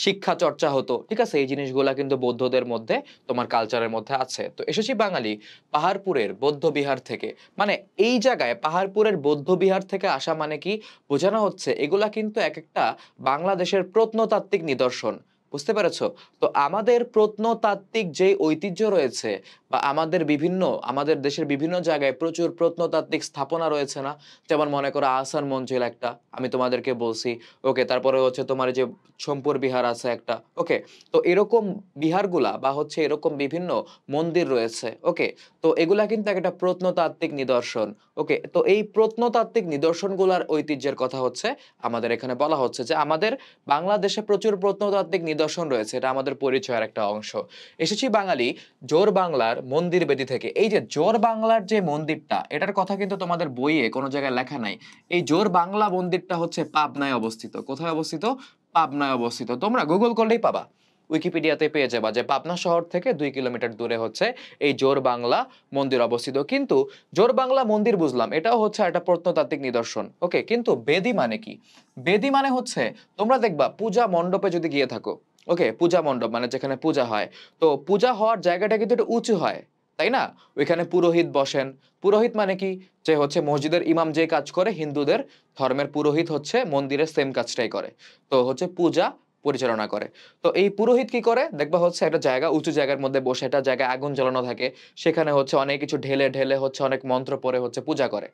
শিক্ষা চর্চা হতো, ঠিক আছে, এই জিনিসগুলা কিন্তু বৌদ্ধদের মধ্যে তোমার কালচারের মধ্যে আছে। তো এসেছি বাঙালি পাহাড়পুরের বৌদ্ধ বিহার থেকে, মানে এই জায়গায় পাহাড়পুরের বৌদ্ধ বিহার থেকে আসা মানে কি বোঝানো হচ্ছে, এগুলা কিন্তু এক একটা বাংলাদেশের প্রত্নতাত্ত্বিক নিদর্শন। বুঝতে পেরেছো? তো আমাদের প্রত্নতাত্ত্বিক যে ঐতিহ্য রয়েছে বা আমাদের দেশের বিভিন্ন জায়গায় প্রচুর প্রত্নতাত্ত্বিক স্থাপনা রয়েছে না? যেমন মনে করো আহসান মঞ্জিল একটা, আমি তোমাদেরকে বলছি। ওকে, তারপরে হচ্ছে তোমার এই যে সোমপুর বিহার আছে একটা। ওকে, তো এরকম বিহারগুলা বা হচ্ছে এরকম বিভিন্ন মন্দির রয়েছে। ওকে, তো এগুলা কিন্তু একটা প্রত্নতাত্ত্বিক নিদর্শন। ওকে, তো এই প্রত্নতাত্ত্বিক নিদর্শনগুলার ঐতিহ্যের কথা হচ্ছে আমাদের এখানে বলা হচ্ছে যে আমাদের বাংলাদেশে প্রচুর প্রত্নতাত্ত্বিক নিদর্শন রয়েছে, এটা আমাদের পরিচয়ের একটা অংশ। এসেছি বাঙালি জোর বাংলার মন্দির বেদি থেকে। এই যে জোর বাংলার যে মন্দিরটা, এটার কথা কিন্তু তোমাদের বইয়ে কোনো জায়গায় লেখা নাই। এই জোর বাংলা মন্দিরটা হচ্ছে পাবনায় অবস্থিত। কোথায় অবস্থিত? পাবনায় অবস্থিত। তোমরা গুগল করলেই পাবা, উইকিপিডিয়াতে পেয়ে যাবা যে পাবনা শহর থেকে 2 কিলোমিটার দূরে হচ্ছে এই জোর বাংলা মন্দির অবস্থিত। কিন্তু জোর বাংলা মন্দির বুঝলাম, এটাও হচ্ছে একটা প্রত্নতাত্ত্বিক নিদর্শন। ওকে, কিন্তু বেদি মানে কি? বেদি মানে হচ্ছে, তোমরা দেখবা পূজা মণ্ডপে যদি গিয়ে থাকো, ওকে, পূজা মণ্ডপ মানে যেখানে পূজা হয়, তো পূজা হওয়ার জায়গাটা কিন্তু একটু উঁচু হয়, তাই না? ওইখানে পুরোহিত বসেন। পুরোহিত মানে কি? যে হচ্ছে মসজিদের ইমাম যে কাজ করে, হিন্দুদের ধর্মের পুরোহিত হচ্ছে মন্দিরের সেম কাজটাই করে, তো হচ্ছে পূজা পরিচালনা করে। তো এই পুরোহিত কি করে দেখবা হচ্ছে একটা জায়গা, উঁচু জায়গার মধ্যে বসে, একটা জায়গায় আগুন জ্বালানো থাকে, সেখানে হচ্ছে অনেক কিছু ঢেলে ঢেলে হচ্ছে অনেক মন্ত্র পড়ে হচ্ছে পূজা করে।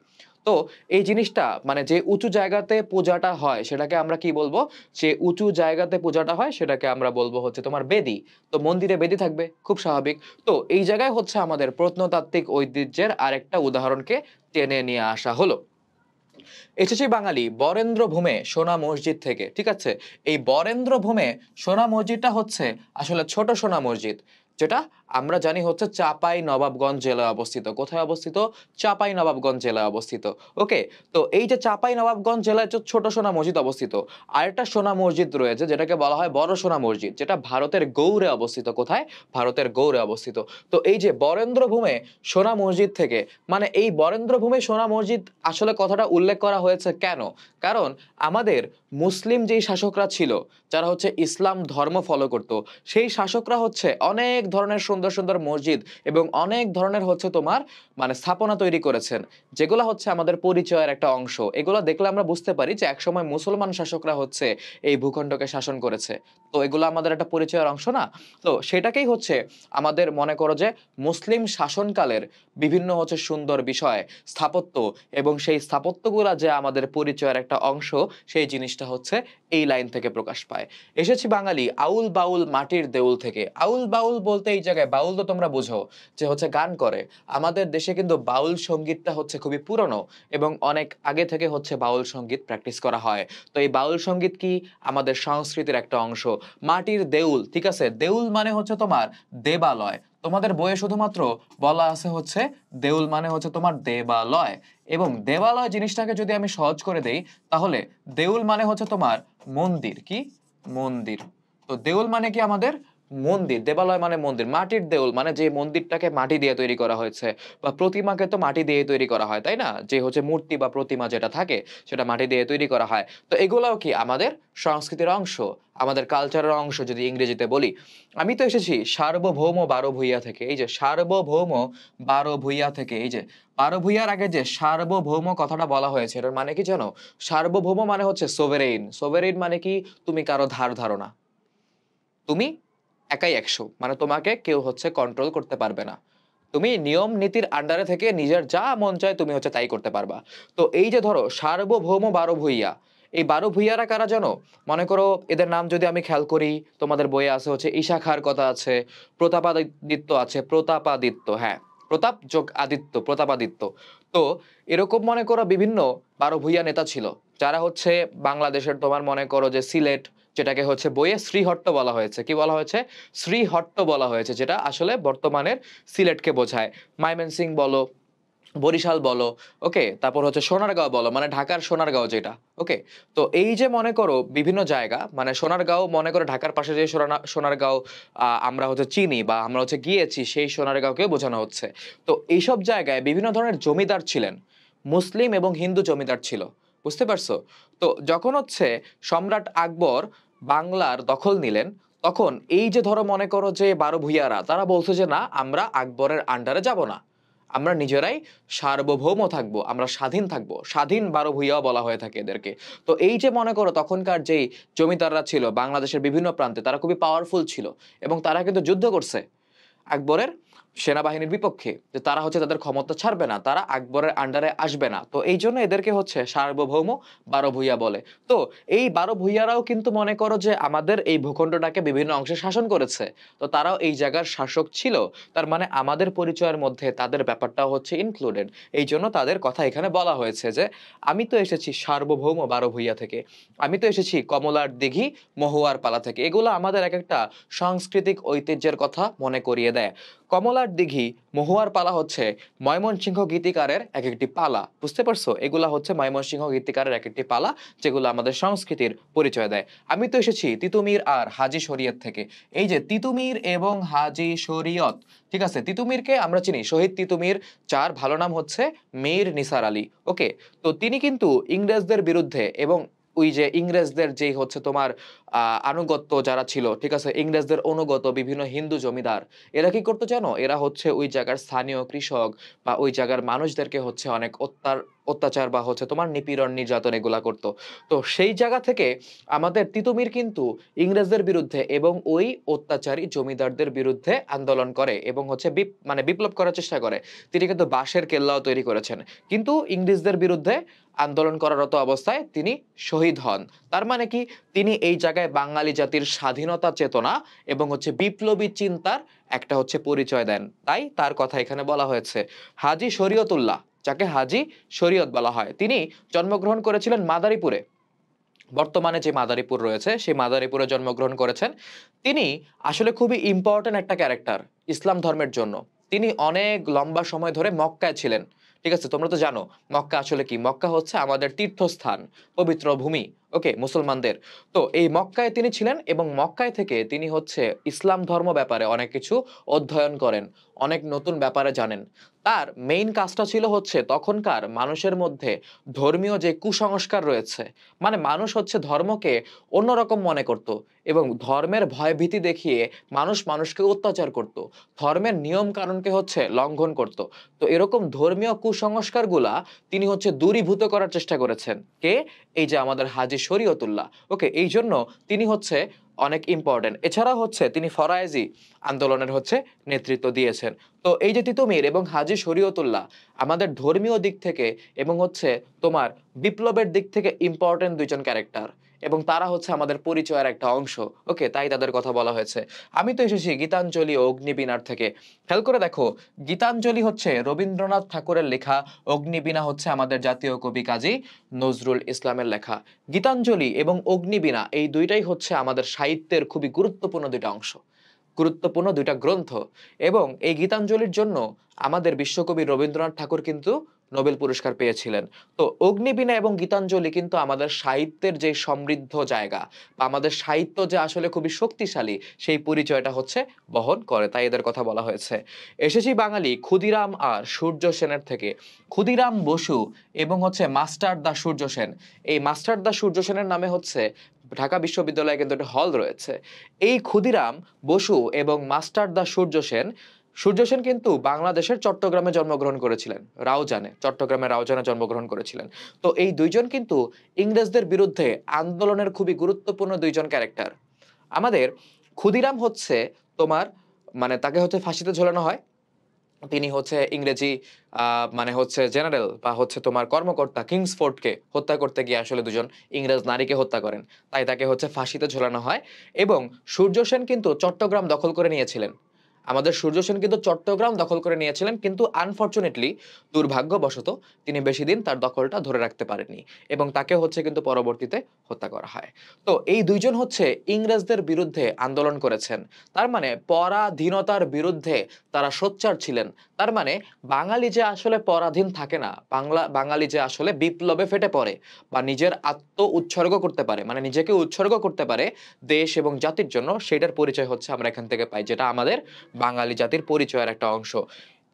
তো এই জিনিসটা মানে যে উঁচু জায়গাতে পূজাটা হয় সেটাকে আমরা কি বলবো? যে উঁচু জায়গাতে পূজাটা হয় সেটাকে আমরা বলবো হচ্ছে তোমার বেদি। তো মন্দিরে বেদি থাকবে, খুব স্বাভাবিক। তো এই জায়গায় হচ্ছে আমাদের প্রত্নতাত্ত্বিক ঐতিহ্যের আরেকটা উদাহরণকে টেনে নিয়ে আসা হলো। এসেছি বাঙালি বরেন্দ্র ভূমে সোনা মসজিদ থেকে, ঠিক আছে? এই বরেন্দ্র ভূমে সোনা মসজিদটা হচ্ছে আসলে ছোট সোনা মসজিদ, যেটা আমরা জানি হচ্ছে চাপাই নবাবগঞ্জ জেলায় অবস্থিত। কোথায় অবস্থিত? চাপাই নবাবগঞ্জ জেলায় অবস্থিত। ওকে, তো এই যে চাপাই নবাবগঞ্জ জেলায় যে ছোট সোনা মসজিদ অবস্থিত, আরেকটা সোনা মসজিদ রয়েছে যেটাকে বলা হয় বড় সোনা মসজিদ, যেটা ভারতের গৌড়ে অবস্থিত। কোথায়? ভারতের গৌড়ে অবস্থিত। তো এই যে বরেন্দ্র ভূমে সোনা মসজিদ থেকে, মানে এই বরেন্দ্র ভূমে সোনা মসজিদ আসলে কথাটা উল্লেখ করা হয়েছে কেন? কারণ আমাদের মুসলিম যেই শাসকরা ছিল, যারা হচ্ছে ইসলাম ধর্ম ফলো করত, সেই শাসকরা হচ্ছে অনেক ধরনের সুন্দর সুন্দর মসজিদ এবং অনেক ধরনের হচ্ছে তোমার মানে স্থাপনা তৈরি করেছেন, যেগুলো হচ্ছে আমাদের পরিচয়ের একটা অংশ। এগুলো দেখলে আমরা বুঝতে পারি যে একসময় মুসলমান শাসকরা হচ্ছে এই ভূখণ্ডকে শাসন করেছে। তো এগুলো আমাদের একটা পরিচয়ের অংশ না? তো সেটাকেই হচ্ছে আমাদের মনে করো যে মুসলিম শাসনকালের বিভিন্ন হচ্ছে সুন্দর বিষয়, স্থাপত্য, এবং সেই স্থাপত্যগুলা যে আমাদের পরিচয়ের একটা অংশ, সেই জিনিসটা হচ্ছে এই লাইন থেকে প্রকাশ পায়। এসেছি বাঙালি আউল বাউল মাটির দেউল থেকে। আউল বাউল বলতে এই জায়গায় বাউল তো তোমরা বুঝো যে হচ্ছে গান করে। আমাদের দেশে কিন্তু বাউল সঙ্গীতটা হচ্ছে খুবই পুরনো এবং অনেক আগে থেকে হচ্ছে বাউল সঙ্গীত প্র্যাকটিস করা হয়। তো এই বাউল সঙ্গীত কি? আমাদের সংস্কৃতির একটা অংশ। মাটির দেউল, ঠিক আছে, দেউল মানে হচ্ছে তোমার দেবালয়। তোমাদের বইয়ে শুধুমাত্র বলা আছে হচ্ছে দেউল মানে হচ্ছে তোমার দেবালয়, এবং দেবালয় জিনিসটাকে যদি আমি সহজ করে দেই, তাহলে দেউল মানে হচ্ছে তোমার মন্দির। কি? মন্দির। তো দেউল মানে কি আমাদের মন্দির, দেবালয় মানে মন্দির। মাটির দেউল মানে যে মন্দিরটাকে মাটি দিয়ে তৈরি করা হয়েছে, বা প্রতিমাকে তো মাটি দিয়ে তৈরি করা হয়, তাই না? যে হচ্ছে মূর্তি বা প্রতিমা যেটা থাকে সেটা মাটি দিয়ে তৈরি করা হয়। তো এগুলাও কি আমাদের সংস্কৃতির অংশ, আমাদের কালচারের অংশ যদি ইংরেজিতে বলি। আমি তো এসেছি সার্বভৌম বারো ভূঁইয়া থেকে। এই যে সার্বভৌম বারো ভূঁইয়া থেকে, এই যে বারো ভূঁইয়ার আগে যে সার্বভৌম কথাটা বলা হয়েছে, এটার মানে কি জানো? সার্বভৌম মানে হচ্ছে সোভেরেইন। সোভেরেইন মানে কি? তুমি কারো ধার ধারো না, তুমি একাই একশো, মানে তোমাকে কেউ হচ্ছে কন্ট্রোল করতে পারবে না। তুমি নিয়ম নীতির আন্ডারে থেকে নিজের যা মন চায় তুমি হচ্ছে তাই করতে পারবা। তো এই যে ধরো সার্বভৌম বারো ভূঁইয়া, এই বারো ভূঁইয়ারা কারা জানো? মনে করো এদের নাম যদি আমি খেয়াল করি, তোমাদের বইয়ে আছে হচ্ছে ঈশা খাঁর কথা আছে, প্রতাপাদিত্য আছে, প্রতাপাদিত্য, হ্যাঁ, প্রতাপ যোগ আদিত্য, প্রতাপাদিত্য। তো এরকম মনে করো বিভিন্ন বারো ভূঁইয়া নেতা ছিল, যারা হচ্ছে বাংলাদেশের তোমার মনে করো যে সিলেট, যেটাকে হচ্ছে বইয়ে শ্রীহট্ট বলা হয়েছে। কি বলা হয়েছে? শ্রীহট্ট বলা হয়েছে, যেটা আসলে বর্তমানের সিলেটকে বোঝায়। ময়মনসিংহ বলো, বরিশাল বলো, ওকে, তারপর হচ্ছে সোনারগাঁও বলো, মানে ঢাকার সোনারগাঁও যেটা। ওকে, তো এই যে মনে করো বিভিন্ন জায়গা, মানে সোনারগাঁও মনে করো ঢাকার পাশে যে সোনারগাঁও আমরা হচ্ছে চিনি বা আমরা হচ্ছে গিয়েছি, সেই সোনারগাঁওকে বোঝানো হচ্ছে। তো এইসব জায়গায় বিভিন্ন ধরনের জমিদার ছিলেন, মুসলিম এবং হিন্দু জমিদার ছিল, বুঝতে পারছো? তো যখন হচ্ছে সম্রাট আকবর বাংলার দখল নিলেন, তখন এই যে ধরো মনে করো যে 12 ভূঁইয়ারা তারা বলছে যে না, আমরা আকবরের আন্ডারে যাব না, আমরা নিজেরাই সার্বভৌম থাকবো, আমরা স্বাধীন থাকবো। স্বাধীন 12 ভূঁইয়া বলা হয়ে থাকে এদেরকে। তো এই যে মনে করো তখনকার যেই জমিদাররা ছিল বাংলাদেশের বিভিন্ন প্রান্তে, তারা খুবই পাওয়ারফুল ছিল এবং তারা কিন্তু যুদ্ধ করছে আকবরের সেনাবাহিনীর বিপক্ষে, যে তারা হচ্ছে তাদের ক্ষমতা ছাড়বে না, তারা আকবরের আন্ডারে আসবে না। তো এই জন্য এদেরকে হচ্ছে সার্বভৌম 12 ভূঁইয়া বলে। তো এই 12 ভূঁইয়ারাও কিন্তু মনে করো যে আমাদের এই ভূখণ্ডটাকে বিভিন্ন অংশে শাসন করেছে, তো তারাও এই জায়গার শাসক ছিল। তার মানে আমাদের পরিচয়ের মধ্যে তাদের ব্যাপারটাও হচ্ছে ইনক্লুডেড। এই জন্য তাদের কথা এখানে বলা হয়েছে যে আমি তো এসেছি সার্বভৌম 12 ভূঁইয়া থেকে, আমি তো এসেছি কমলার দিঘি মহুয়ার পালা থেকে। এগুলো আমাদের এক একটা সাংস্কৃতিক ঐতিহ্যের কথা মনে করিয়ে দেয়। কমলার দিঘি মহুয়ার পালা হচ্ছে ময়মনসিংহ গীতিকারের এক একটি পালা, বুঝতে পারছো? এগুলা হচ্ছে ময়মনসিংহ গীতিকারের এক একটি পালা, যেগুলো আমাদের সংস্কৃতির পরিচয় দেয়। আমি তো এসেছি তিতুমির আর হাজী শরীয়ত থেকে। এই যে তিতুমির এবং হাজী শরীয়ত, ঠিক আছে, তিতুমিরকে আমরা চিনি শহীদ তিতুমির, যার ভালো নাম হচ্ছে মীর নিসার আলী। ওকে, তো তিনি কিন্তু ইংরেজদের বিরুদ্ধে এবং ওই যে ইংরেজদের যেই হচ্ছে তোমার আনুগত্য যারা ছিল, ঠিক আছে, ইংরেজদের অনুগত বিভিন্ন হিন্দু জমিদার, এরা কি করতো জানো? এরা হচ্ছে ওই জায়গার স্থানীয় কৃষক বা ওই জায়গার মানুষদেরকে হচ্ছে অনেক অত্যাচার বা হচ্ছে তোমার নিপীড়ন নির্যাতন এগুলা করতো। তো সেই জায়গা থেকে আমাদের তিতুমির কিন্তু ইংরেজদের বিরুদ্ধে এবং ওই অত্যাচারী জমিদারদের বিরুদ্ধে আন্দোলন করে এবং হচ্ছে মানে বিপ্লব করার চেষ্টা করে। তিনি কিন্তু বাঁশের কেল্লাও তৈরি করেছেন, কিন্তু ইংরেজদের বিরুদ্ধে আন্দোলন করারত অবস্থায় তিনি শহীদ হন। তার মানে কি, তিনি এই জায়গায় বাঙালি জাতির স্বাধীনতা চেতনা এবং হচ্ছে বিপ্লবী চিন্তার একটা হচ্ছে পরিচয় দেন, তাই তার কথা এখানে বলা হয়েছে। হাজী শরীয়তুল্লাহ, যাকে হাজী শরীয়ত বলা হয়, তিনি জন্মগ্রহণ করেছিলেন মাদারীপুরে। বর্তমানে যে মাদারীপুর রয়েছে সেই মাদারীপুরে জন্মগ্রহণ করেছেন। তিনি আসলে খুবই ইম্পর্টেন্ট একটা ক্যারেক্টার ইসলাম ধর্মের জন্য। তিনি অনেক লম্বা সময় ধরে মক্কায় ছিলেন। ঠিক আছে, তোমরা তো জানো মক্কা আসলে কি। মক্কা হচ্ছে আমাদের তীর্থস্থান, পবিত্র ভূমি, ওকে, মুসলমানদের। তো এই মক্কায় তিনি ছিলেন এবং মক্কায় থেকে তিনি হচ্ছে ইসলাম ধর্ম ব্যাপারে অনেক কিছু অধ্যয়ন করেন, অনেক নতুন ব্যাপারে জানেন। তার মেইন কাজটা ছিল হচ্ছে তখনকার মানুষের মধ্যে ধর্মীয় যে কুসংস্কার রয়েছে, মানে মানুষ হচ্ছে ধর্মকে অন্যরকম মনে করত এবং ধর্মের ভয়ভীতি দেখিয়ে মানুষ মানুষকে অত্যাচার করত, ধর্মের নিয়ম কানুনকে হচ্ছে লঙ্ঘন করত। তো এরকম ধর্মীয় কুসংস্কারগুলা তিনি হচ্ছে দূরীভূত করার চেষ্টা করেছেন। কে? এই যে আমাদের হাজী শরীয়তুল্লাহ। ওকে, এই জন্য তিনি হচ্ছে অনেক ইম্পর্টেন্ট। এছাড়া হচ্ছে তিনি ফরায়েজি আন্দোলনের হচ্ছে নেতৃত্ব দিয়েছেন। তো এই যে তিতুমির এবং হাজী শরীয়তুল্লাহ আমাদের ধর্মীয় দিক থেকে এবং হচ্ছে তোমার বিপ্লবের দিক থেকে ইম্পর্টেন্ট দুইজন ক্যারেক্টার এবং তারা হচ্ছে আমাদের পরিচয়ের একটা অংশ। ওকে, তাই তাদের কথা বলা হয়েছে। আমি তো এসেছি গীতাঞ্জলি ও অগ্নিবীণার থেকে। খেয়াল করে দেখো, গীতাঞ্জলি হচ্ছে রবীন্দ্রনাথ ঠাকুরের লেখা, অগ্নিবীণা হচ্ছে আমাদের জাতীয় কবি কাজী নজরুল ইসলামের লেখা। গীতাঞ্জলি এবং অগ্নিবীণা এই দুইটাই হচ্ছে আমাদের সাহিত্যের খুবই গুরুত্বপূর্ণ দুইটা অংশ, গুরুত্বপূর্ণ দুইটা গ্রন্থ। এবং এই গীতাঞ্জলির জন্য আমাদের বিশ্বকবি রবীন্দ্রনাথ ঠাকুর কিন্তু নোবেল পুরস্কার পেয়েছিলেন। তো অগ্নিবীণা এবং গীতাঞ্জলি কিন্তু আমাদের সাহিত্যের যে সমৃদ্ধ জায়গা বা আমাদের সাহিত্য যে আসলে খুবই শক্তিশালী সেই পরিচয়টা হচ্ছে বহন করে, তাই এদের কথা বলা হয়েছে। এসেছি বাঙালি ক্ষুদিরাম আর সূর্য সেনের থেকে। ক্ষুদিরাম বসু এবং হচ্ছে মাস্টার দা সূর্য সেন। এই মাস্টার দা সূর্য সেনের নামে হচ্ছে ঢাকা বিশ্ববিদ্যালয়ে কিন্তু একটা হল রয়েছে। এই ক্ষুদিরাম বসু এবং মাস্টার দা সূর্য সেন, সূর্য সেন কিন্তু বাংলাদেশের চট্টগ্রামে জন্মগ্রহণ করেছিলেন, রাউজানে, চট্টগ্রামের রাউজানে জন্মগ্রহণ করেছিলেন। তো এই দুইজন কিন্তু ইংরেজদের বিরুদ্ধে আন্দোলনের খুবই গুরুত্বপূর্ণ দুইজন ক্যারেক্টার। আমাদের ক্ষুদিরাম হচ্ছে তোমার মানে তাকে হচ্ছে ফাঁসিতে ঝোলানো হয়। তিনি হচ্ছে ইংরেজি মানে হচ্ছে জেনারেল বা হচ্ছে তোমার কর্মকর্তা কিংসফোর্ডকে হত্যা করতে গিয়ে আসলে দুজন ইংরেজ নারীকে হত্যা করেন, তাই তাকে হচ্ছে ফাঁসিতে ঝোলানো হয়। এবং সূর্য সেন কিন্তু চট্টগ্রাম দখল করে নিয়েছিলেন। আমাদের সূর্য সেন কিন্তু চট্টগ্রাম দখল করে নিয়েছিলেন, কিন্তু আনফরচুনেটলি, দুর্ভাগ্যবশত, তিনি বেশি দিন তার দখলটা ধরে রাখতে পারেননি এবং তাকে হচ্ছে কিন্তু পরবর্তীতে হত্যা করা হয়। তো এই দুইজন হচ্ছে ইংরেজদের বিরুদ্ধে আন্দোলন করেছেন। তার মানে পরাধীনতার বিরুদ্ধে তারা সোচ্চার ছিলেন। তার মানে বাঙালি যে আসলে পরাধীন থাকে না, বাঙালি যে আসলে বিপ্লবে ফেটে পড়ে বা নিজের আত্ম উৎসর্গ করতে পারে, মানে নিজেকে উৎসর্গ করতে পারে দেশ এবং জাতির জন্য, সেটার পরিচয় হচ্ছে আমরা এখান থেকে পাই, যেটা আমাদের বাঙালি জাতির পরিচয়ের একটা অংশ।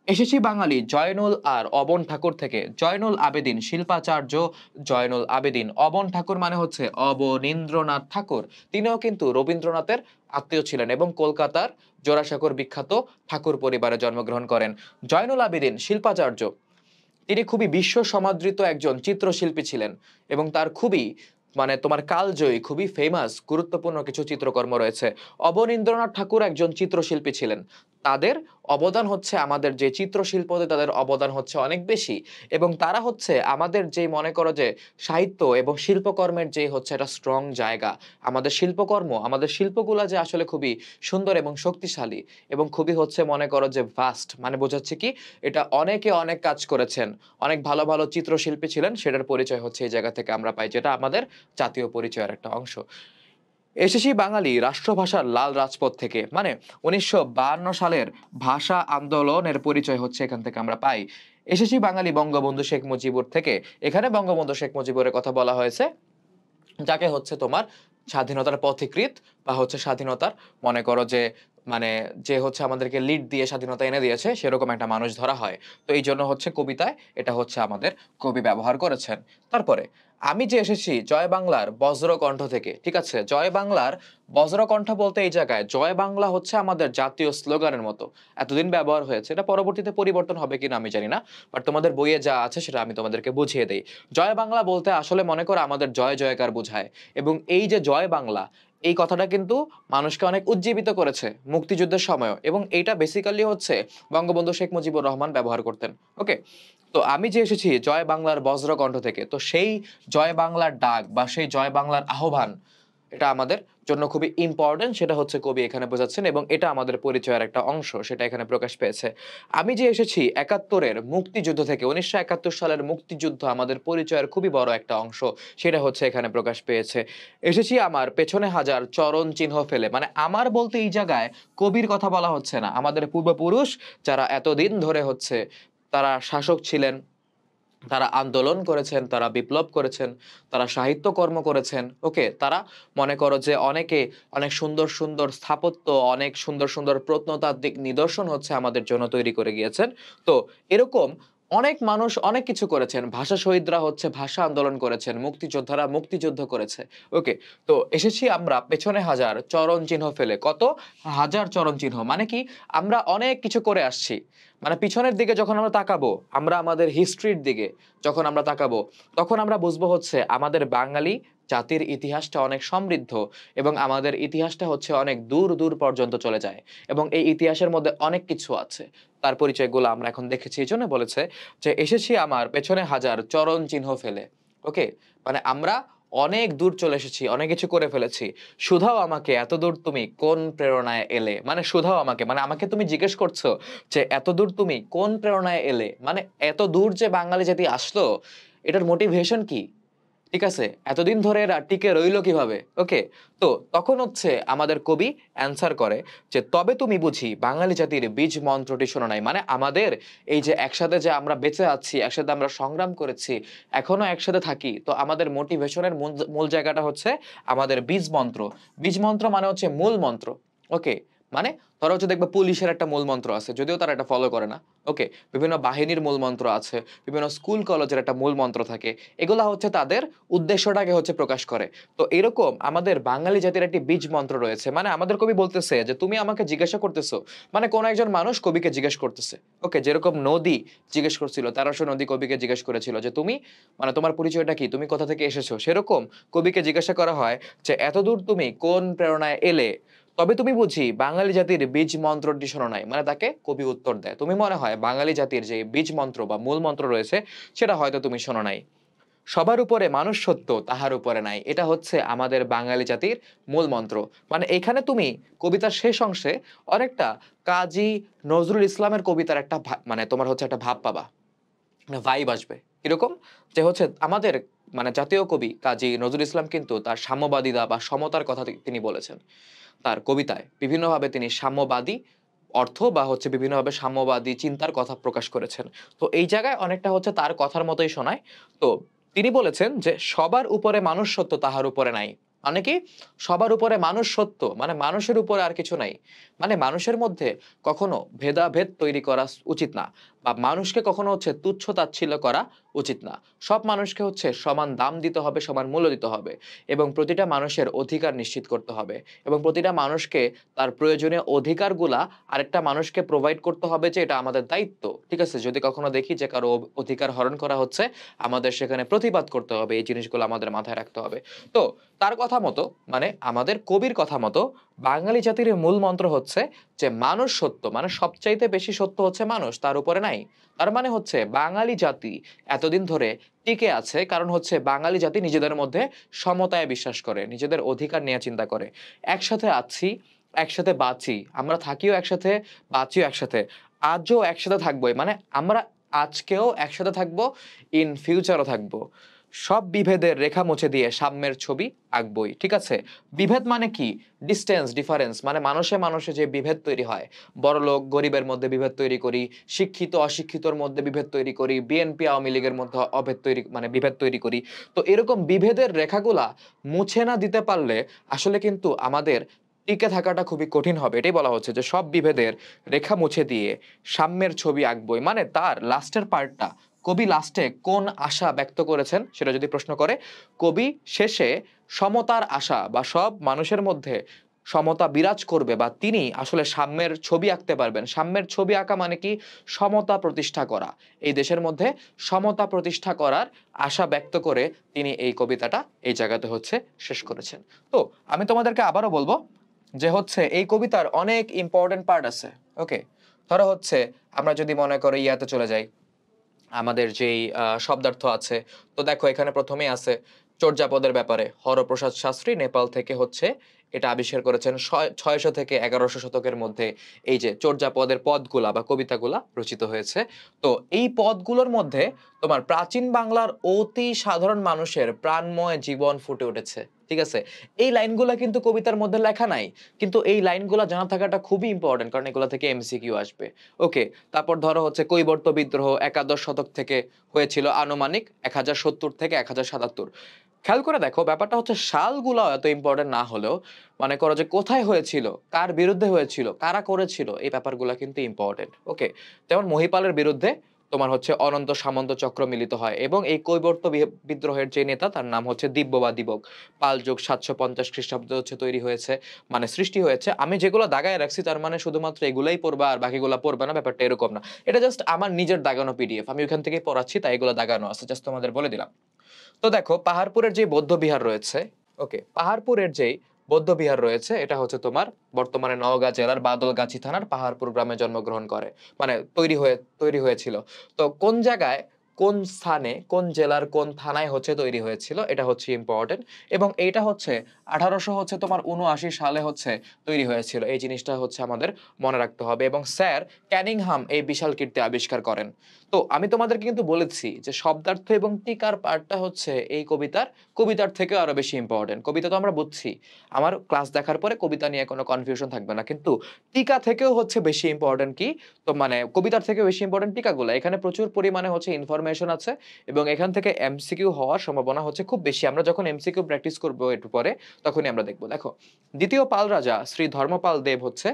এসেছি বাঙালি জয়নুল আর অবন ঠাকুর থেকে। জয়নুল আবেদিন শিল্পাচার্য, জয়নুল আবেদিন অবন ঠাকুর মানে হচ্ছে অবনীন্দ্রনাথ ঠাকুর। তিনিও কিন্তু রবীন্দ্রনাথের আত্মীয় ছিলেন এবং কলকাতার জোড়াসাঁকোর বিখ্যাত ঠাকুর পরিবারে জন্মগ্রহণ করেন। জয়নুল আবেদিন শিল্পাচার্য তিনি খুবই বিশ্ব সমাদৃত একজন চিত্রশিল্পী ছিলেন এবং তার খুবই তোমার কালজয়ী খুবই ফেমাস গুরুত্বপূর্ণ কিছু চিত্রকর্ম রয়েছে। অবনীন্দ্রনাথ ঠাকুর একজন চিত্রশিল্পী ছিলেন। তাদের অবদান হচ্ছে আমাদের যে চিত্রশিল্পতে তাদের অবদান হচ্ছে অনেক বেশি এবং তারা হচ্ছে আমাদের যে মনে করো যে সাহিত্য এবং শিল্পকর্মের যে হচ্ছে একটা স্ট্রং জায়গা। আমাদের শিল্পকর্ম আমাদের শিল্পগুলা যে আসলে খুবই সুন্দর এবং শক্তিশালী এবং খুবই হচ্ছে মনে করো যে ভাস্ট মানে বোঝাচ্ছে কি এটা অনেকে অনেক কাজ করেছেন, অনেক ভালো ভালো চিত্রশিল্পী ছিলেন, সেটার পরিচয় হচ্ছে এই জায়গা থেকে আমরা পাই, যেটা আমাদের জাতীয় পরিচয়ের একটা অংশ। এসেছি বাঙালি রাষ্ট্রভাষার লাল রাজপথ থেকে, মানে 1952 সালের ভাষা আন্দোলনের পরিচয় হচ্ছে এখান থেকে আমরা পাই। এসেছি বাঙালি বঙ্গবন্ধু শেখ মুজিবুর থেকে। এখানে বঙ্গবন্ধু শেখ মুজিবুরের কথা বলা হয়েছে, যাকে হচ্ছে তোমার স্বাধীনতার পথিকৃৎ বা হচ্ছে স্বাধীনতার মনে করো যে যে হচ্ছে আমাদেরকে লিড দিয়ে স্বাধীনতা এনে দিয়েছে সেরকম একটা মানুষ ধরা হয়। তো এই জন্য হচ্ছে কবিতায় এটা হচ্ছে আমাদের কবি ব্যবহার করেছেন। তারপরে আমি যে এসেছি জয় বাংলার বজ্রকণ্ঠ থেকে, ঠিক আছে, জয় বাংলার বজ্রকণ্ঠ বলতে এই জায়গায় জয় বাংলা হচ্ছে আমাদের জাতীয় স্লোগানের মতো এতদিন ব্যবহার হয়েছে। এটা পরবর্তীতে পরিবর্তন হবে কিনা আমি জানি না, বাট তোমাদের বইয়ে যা আছে সেটা আমি তোমাদেরকে বুঝিয়ে দেই। জয় বাংলা বলতে আসলে মনে করো আমাদের জয় জয়কার বোঝায় এবং এই যে জয় বাংলা এই কথাটা কিন্তু মানুষকে অনেক উজ্জীবিত করেছে মুক্তিযুদ্ধের সময়ও, এবং এইটা বেসিক্যালি হচ্ছে বঙ্গবন্ধু শেখ মুজিবুর রহমান ব্যবহার করতেন। ওকে, তো আমি যে এসেছি জয় বাংলার বজ্রকণ্ঠ থেকে, তো সেই জয় বাংলার ডাক বা সেই জয় বাংলার আহ্বান এটা আমাদের জন্য খুবই ইম্পর্টেন্ট, সেটা হচ্ছে কবি এখানে বোঝাচ্ছেন এবং এটা আমাদের পরিচয়ের একটা অংশ, সেটা এখানে প্রকাশ পেয়েছে। আমি যে এসেছি একাত্তরের মুক্তিযুদ্ধ থেকে, 1971 সালের মুক্তিযুদ্ধ আমাদের পরিচয়ের খুবই বড় একটা অংশ, সেটা হচ্ছে এখানে প্রকাশ পেয়েছে। এসেছি আমার পেছনে হাজার চরণ চিহ্ন ফেলে, মানে আমার বলতে এই জায়গায় কবির কথা বলা হচ্ছে না, আমাদের পূর্বপুরুষ যারা এতদিন ধরে হচ্ছে তারা শাসক ছিলেন, তারা আন্দোলন করেছেন, তারা বিপ্লব করেছেন, তারা সাহিত্যকর্ম করেছেন। ওকে, তারা মনে করো যে অনেকে অনেক সুন্দর সুন্দর স্থাপত্য, অনেক সুন্দর সুন্দর প্রত্নতাত্ত্বিক নিদর্শন হচ্ছে আমাদের জন্য তৈরি করে গিয়েছেন। তো এরকম অনেক মানুষ অনেক কিছু করেছেন, ভাষা শহীদরা হচ্ছে ভাষা আন্দোলন করেছেন, মুক্তিযোদ্ধারা মুক্তিযুদ্ধ করেছে। ওকে, তো এসেছি আমরা পেছনে হাজার চরণ চিহ্ন ফেলে। কত হাজার চরণ চিহ্ন মানে কি, আমরা অনেক কিছু করে আসছি, মানে পিছনের দিকে যখন আমরা তাকাবো, আমরা আমাদের হিস্ট্রির দিকে যখন আমরা তাকাবো, তখন আমরা বুঝবো হচ্ছে আমাদের বাঙালি জাতির ইতিহাসটা অনেক সমৃদ্ধ এবং আমাদের ইতিহাসটা হচ্ছে অনেক দূর দূর পর্যন্ত চলে যায় এবং এই ইতিহাসের মধ্যে অনেক কিছু আছে। তার পরিচয়গুলো আমরা এখন দেখেছি, এই জন্য বলেছে যে এসেছি আমার পেছনে হাজার চরণ চিহ্ন ফেলে। ওকে, মানে আমরা অনেক দূর চলে এসেছি, অনেক কিছু করে ফেলেছি। শুধাও আমাকে এত দূর তুমি কোন প্রেরণায় এলে, মানে শুধাও আমাকে মানে আমাকে তুমি জিজ্ঞেস করছো যে এত দূর তুমি কোন প্রেরণায় এলে, মানে এত দূর যে বাঙালি জাতি আসলো এটার মোটিভেশন কি, ঠিক আছে, এতদিন ধরে এরা টিকে রইলো কিভাবে। ওকে, তো তখন হচ্ছে আমাদের কবি অ্যান্সার করে যে তবে তুমি বুঝি বাঙালি জাতির বীজ মন্ত্রটি শোনো নাই, মানে আমাদের এই যে একসাথে যে আমরা বেঁচে আছি, একসাথে আমরা সংগ্রাম করেছি, এখনো একসাথে থাকি, তো আমাদের মোটিভেশনের মূল মূল জায়গাটা হচ্ছে আমাদের বীজ মন্ত্র। বীজ মন্ত্র মানে হচ্ছে মূল মন্ত্র। ওকে, মানে ধরো হচ্ছে দেখবে পুলিশের একটা মূল মন্ত্র আছে, যদিও তারা এটা ফলো করে না। ওকে, বিভিন্ন বাহিনীর মূল মন্ত্র আছে, বিভিন্ন স্কুল কলেজের একটা মূল মন্ত্র থাকে, এগুলা হচ্ছে তাদের উদ্দেশ্যটাকে হচ্ছে প্রকাশ করে। তো এরকম আমাদের বাঙালি জাতির একটি বীজ মন্ত্র রয়েছে, মানে আমাদের কবি বলতেছে যে তুমি আমাকে জিজ্ঞাসা করতেছো, মানে কোন একজন মানুষ কবিকে জিজ্ঞেস করতেছে। ওকে, যেরকম নদী জিজ্ঞেস করছিল, 1300 নদী কবিকে জিজ্ঞেস করেছিল যে তুমি মানে তোমার পরিচয়টা কি, তুমি কোথা থেকে এসেছো, সেরকম কবিকে জিজ্ঞাসা করা হয় যে এতদূর তুমি কোন প্রেরণায় এলে, তবে তুমি বুঝি বাঙালি জাতির বীজ মন্ত্রটি শোনো নাই, মানে তাকে কবি উত্তর দেয় তুমি মনে হয় বাঙালি জাতির যে বীজ মন্ত্র বা মূল মন্ত্র রয়েছে সেটা হয়তো তুমি শোনো নাই। সবার উপরে মানুষ সত্য তাহার উপরে নাই, এটা হচ্ছে আমাদের বাঙালি জাতির মূল মন্ত্র। মানে এখানে তুমি কবিতার শেষ অংশে অনেকটা কাজী নজরুল ইসলামের কবিতার একটা মানে তোমার হচ্ছে একটা ভাব পাবা, মানে ভাইব আসবে এরকম, যে হচ্ছে আমাদের মানে জাতীয় কবি কাজী নজরুল ইসলাম কিন্তু তার সাম্যবাদিতা বা সমতার কথা তিনি বলেছেন তার কবিতায়, বিভিন্নভাবে তিনি সাম্যবাদী অর্থ বা হচ্ছে বিভিন্নভাবে সাম্যবাদী চিন্তার কথা প্রকাশ করেছেন। তো এই জায়গায় অনেকটা হচ্ছে তার কথার মতোই শোনায়। তো তিনি বলেছেন যে সবার উপরে মানুষ সত্য তাহার উপরে নাই, মানে কি, সবার উপরে মানুষ সত্য, মানে মানুষের উপরে আর কিছু নাই। মানে মানুষের মধ্যে কখনো ভেদাভেদ তৈরি করা উচিত না, বা মানুষকে কখনো হচ্ছে তুচ্ছ তাচ্ছিল্য করা উচিত না। সব মানুষকে হচ্ছে সমান দাম দিতে হবে, সমান মূল্য দিতে হবে, এবং প্রতিটা মানুষের অধিকার নিশ্চিত করতে হবে, এবং প্রতিটা মানুষকে তার প্রয়োজনীয় অধিকারগুলা আরেকটা মানুষকে প্রোভাইড করতে হবে, যে এটা আমাদের দায়িত্ব। ঠিক আছে, যদি কখনো দেখি যে কারো অধিকার হরণ করা হচ্ছে, আমাদের সেখানে প্রতিবাদ করতে হবে, এই জিনিসগুলো আমাদের মাথায় রাখতে হবে। তো তার কথা মতো, মানে আমাদের কবির কথা মতো, বাঙালি জাতির মূল মন্ত্র হচ্ছে যে মানুষ সত্য, মানে সবচাইতে বেশি সত্য হচ্ছে মানুষ, তার উপরে নাই। তার মানে হচ্ছে বাঙালি জাতি এতদিন ধরে টিকে আছে কারণ হচ্ছে বাঙালি জাতি নিজেদের মধ্যে সমতায় বিশ্বাস করে, নিজেদের অধিকার নিয়ে চিন্তা করে। একসাথে আছি, একসাথে বাঁচি, আমরা থাকিও একসাথে, বাঁচিও একসাথে, আজও একসাথে থাকবোই, মানে আমরা আজকেও একসাথে থাকবো, ইন ফিউচারও থাকবো। সব বিভেদের রেখা মুছে দিয়ে সাম্যের ছবি আঁকবই। ঠিক আছে, বিভেদ মানে কি? ডিস্টেন্স, ডিফারেন্স, মানে মানুষে মানুষে যে বিভেদ তৈরি হয়, বড়লোক গরিবের মধ্যে বিভেদ তৈরি করি, শিক্ষিত অশিক্ষিতর মধ্যে বিভেদ তৈরি করি, বিএনপি আওয়ামী লীগের মধ্যে অভেদ তৈরি, মানে বিভেদ তৈরি করি। তো এরকম বিভেদের রেখাগুলা মুছে না দিতে পারলে আসলে কিন্তু আমাদের টিকে থাকাটা খুবই কঠিন হবে। এটাই বলা হচ্ছে যে সব বিভেদের রেখা মুছে দিয়ে সাম্যের ছবি আঁকবই। মানে তার লাস্টের পার্টটা, কবি লাস্টে কোন আশা ব্যক্ত করেছেন সেটা যদি প্রশ্ন করে, কবি শেষে সমতার আশা, বা সব মানুষের মধ্যে সমতা বিরাজ করবে, বা তিনি আসলে সাম্যের ছবি আঁকতে পারবেন। সাম্যের ছবি আঁকা মানে কি? সমতা প্রতিষ্ঠা করা, এই দেশের মধ্যে সমতা প্রতিষ্ঠা করার আশা ব্যক্ত করে তিনি এই কবিতাটা এই জায়গাতে হচ্ছে শেষ করেছেন। তো আমি তোমাদেরকে আবারও বলবো যে হচ্ছে এই কবিতার অনেক ইম্পর্টেন্ট পার্ট আছে। ওকে, ধরো হচ্ছে আমরা যদি মনে করো ইয়াতে চলে যাই, আমাদের যেই শব্দার্থ আছে, তো দেখো এখানে প্রথমেই আছে চর্যাপদের ব্যাপারে। হরপ্রসাদ শাস্ত্রী নেপাল থেকে হচ্ছে এটা আবিষ্কার করেছেন 600 থেকে 1100 শতকের মধ্যে। এই যে চর্যাপদের পদগুলা বা কবিতাগুলা রচিত হয়েছে। তো এই পদগুলোর মধ্যে তোমার প্রাচীন বাংলার অতি সাধারণ মানুষের প্রাণময় জীবন ফুটে উঠেছে। ঠিক আছে, এই লাইনগুলা কিন্তু কবিতার মধ্যে লেখা নাই, কিন্তু এই লাইনগুলা জানা থাকাটা খুবই ইম্পর্টেন্ট, কারণ এগুলা থেকে এমসিকিউ আসবে। ওকে, তারপর ধরো হচ্ছে কৈবর্ত বিদ্রোহ একাদশ শতক থেকে হয়েছিল, আনুমানিক 1070 থেকে 1077। খেয়াল করে দেখো, ব্যাপারটা হচ্ছে সালগুলো এত ইম্পর্টেন্ট না হলেও মনে করো যে কোথায় হয়েছিল, কার বিরুদ্ধে হয়েছিল, কারা করেছিল, এই ব্যাপারগুলো কিন্তু ইম্পর্টেন্ট। ওকে, যেমন মহিপালের বিরুদ্ধে তোমার হচ্ছে অনন্ত সামন্ত চক্র মিলিত হয়, এবং এই কৈবর্ত বিদ্রোহের যে নেতা তার নাম হচ্ছে দিব্য বা দিবক। পাল যুগ 750 খ্রিস্টাব্দে হচ্ছে তৈরি হয়েছে, মানে সৃষ্টি হয়েছে। আমি যেগুলো দাগায় রাখছি তার মানে শুধুমাত্র এগুলাই পড়বা আর বাকিগুলো পড়বে না, ব্যাপারটা এরকম না। এটা জাস্ট আমার নিজের দাগানো পিডিএফ, আমি ওখান থেকেই পড়াচ্ছি, তাই এগুলো দাগানো আছে, জাস্ট তোমাদের বলে দিলাম। তো দেখো পাহাড়পুরের যে বৌদ্ধ বিহার রয়েছে, ওকে, পাহাড়পুরের যেই বৌদ্ধ বিহার রয়েছে এটা হচ্ছে তোমার বর্তমানে নওগাঁ জেলার বাদলগাছি থানার পাহাড়পুর গ্রামে জন্মগ্রহণ করে, মানে তৈরি হয়েছিল। তো কোন জায়গায়, কোন স্থানে, কোন জেলার কোন থানায় হচ্ছে তৈরি হয়েছিল, এটা হচ্ছে ইম্পর্টেন্ট। এবং এইটা হচ্ছে 1800 হচ্ছে তোমার 79 সালে হচ্ছে তৈরি হয়েছিল, এই জিনিসটা হচ্ছে আমাদের মনে রাখতে হবে। এবং স্যার ক্যানিংহাম এই বিশাল কীর্তি আবিষ্কার করেন। তো আমি তোমাদেরকে কিন্তু বলেছি যে শব্দার্থ এবং টিকার পার্টটা হচ্ছে এই কবিতার থেকে আরো বেশি ইম্পর্টেন্ট। কবিতা তো আমরা বুঝছি, আমার ক্লাস দেখার পরে কবিতা নিয়ে কোনো কনফিউশন থাকবে না, কিন্তু টিকা থেকেও হচ্ছে বেশি ইম্পর্টেন্ট কি, তো মানে কবিতার থেকে বেশি ইম্পর্টেন্ট টিকাগুলো। এখানে প্রচুর পরিমাণে হচ্ছে ইনফরমেশন আছে, এবং এখান থেকে এমসিকিউ হওয়ার সম্ভাবনা হচ্ছে খুব বেশি। আমরা যখন এমসিকিউ প্র্যাকটিস করবো একটু পরে, তখনই আমরা দেখবো। দেখো, দ্বিতীয় পাল রাজা শ্রী ধর্মপাল দেব হচ্ছে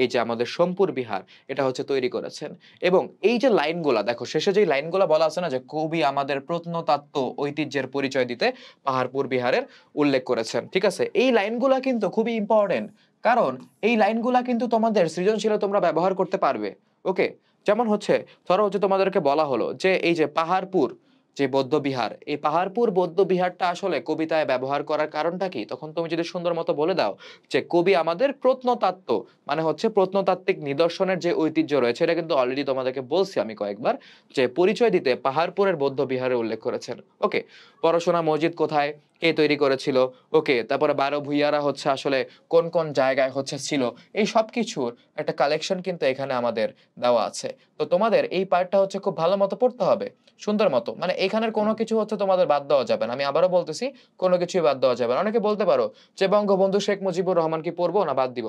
এই যে আমাদের সোমপুর বিহার এটা হচ্ছে তৈরি করেছেন। এবং এই যে লাইনগুলা দেখো, শেষে যে লাইনগুলা বলা আছে না, যে কবি আমাদের প্রত্নতাত্ত্ব ঐতিহ্যের পরিচয় দিতে পাহাড়পুর বিহারের উল্লেখ করেছেন। ঠিক আছে, এই লাইনগুলা কিন্তু খুবই ইম্পর্টেন্ট, কারণ এই লাইনগুলা কিন্তু তোমাদের সৃজনশীলে তোমরা ব্যবহার করতে পারবে। ওকে, যেমন হচ্ছে ধরো হচ্ছে তোমাদেরকে বলা হলো যে এই যে পাহাড়পুর যে বৌদ্ধ বিহার, এই পাহাড়পুর বৌদ্ধ বিহারটা আসলে কবিতায় ব্যবহার করার কারণটা কি, তখন তুমি যদি সুন্দর মতো বলে দাও যে কবি আমাদের প্রত্নতাত্ত্ব, মানে হচ্ছে প্রত্নতাত্ত্বিক নিদর্শনের যে ঐতিহ্য রয়েছে, এটা কিন্তু অলরেডি তোমাদেরকে বলছি আমি কয়েকবার, যে পরিচয় দিতে পাহাড়পুরের বৌদ্ধ বিহারে উল্লেখ করেছেন। ওকে, পড়াশোনা মসজিদ কোথায়, কে তৈরি করেছিল, ওকে, তারপরে 12 ভূঁইয়ারা হচ্ছে আসলে কোন কোন জায়গায় হচ্ছে ছিল, এই সব কিছুর একটা কালেকশন কিন্তু এখানে আমাদের দেওয়া আছে। তো তোমাদের এই পার্টটা হচ্ছে খুব ভালো মতো পড়তে হবে, সুন্দর মতো, মানে এখানের কোনো কিছু হচ্ছে তোমাদের বাদ দেওয়া যাবে না। আমি আবারও বলতেছি, কোনো কিছুই বাদ দেওয়া যাবে না। অনেকে বলতে পারো যে বঙ্গবন্ধু শেখ মুজিবুর রহমান কি পড়বো না বাদ দিব,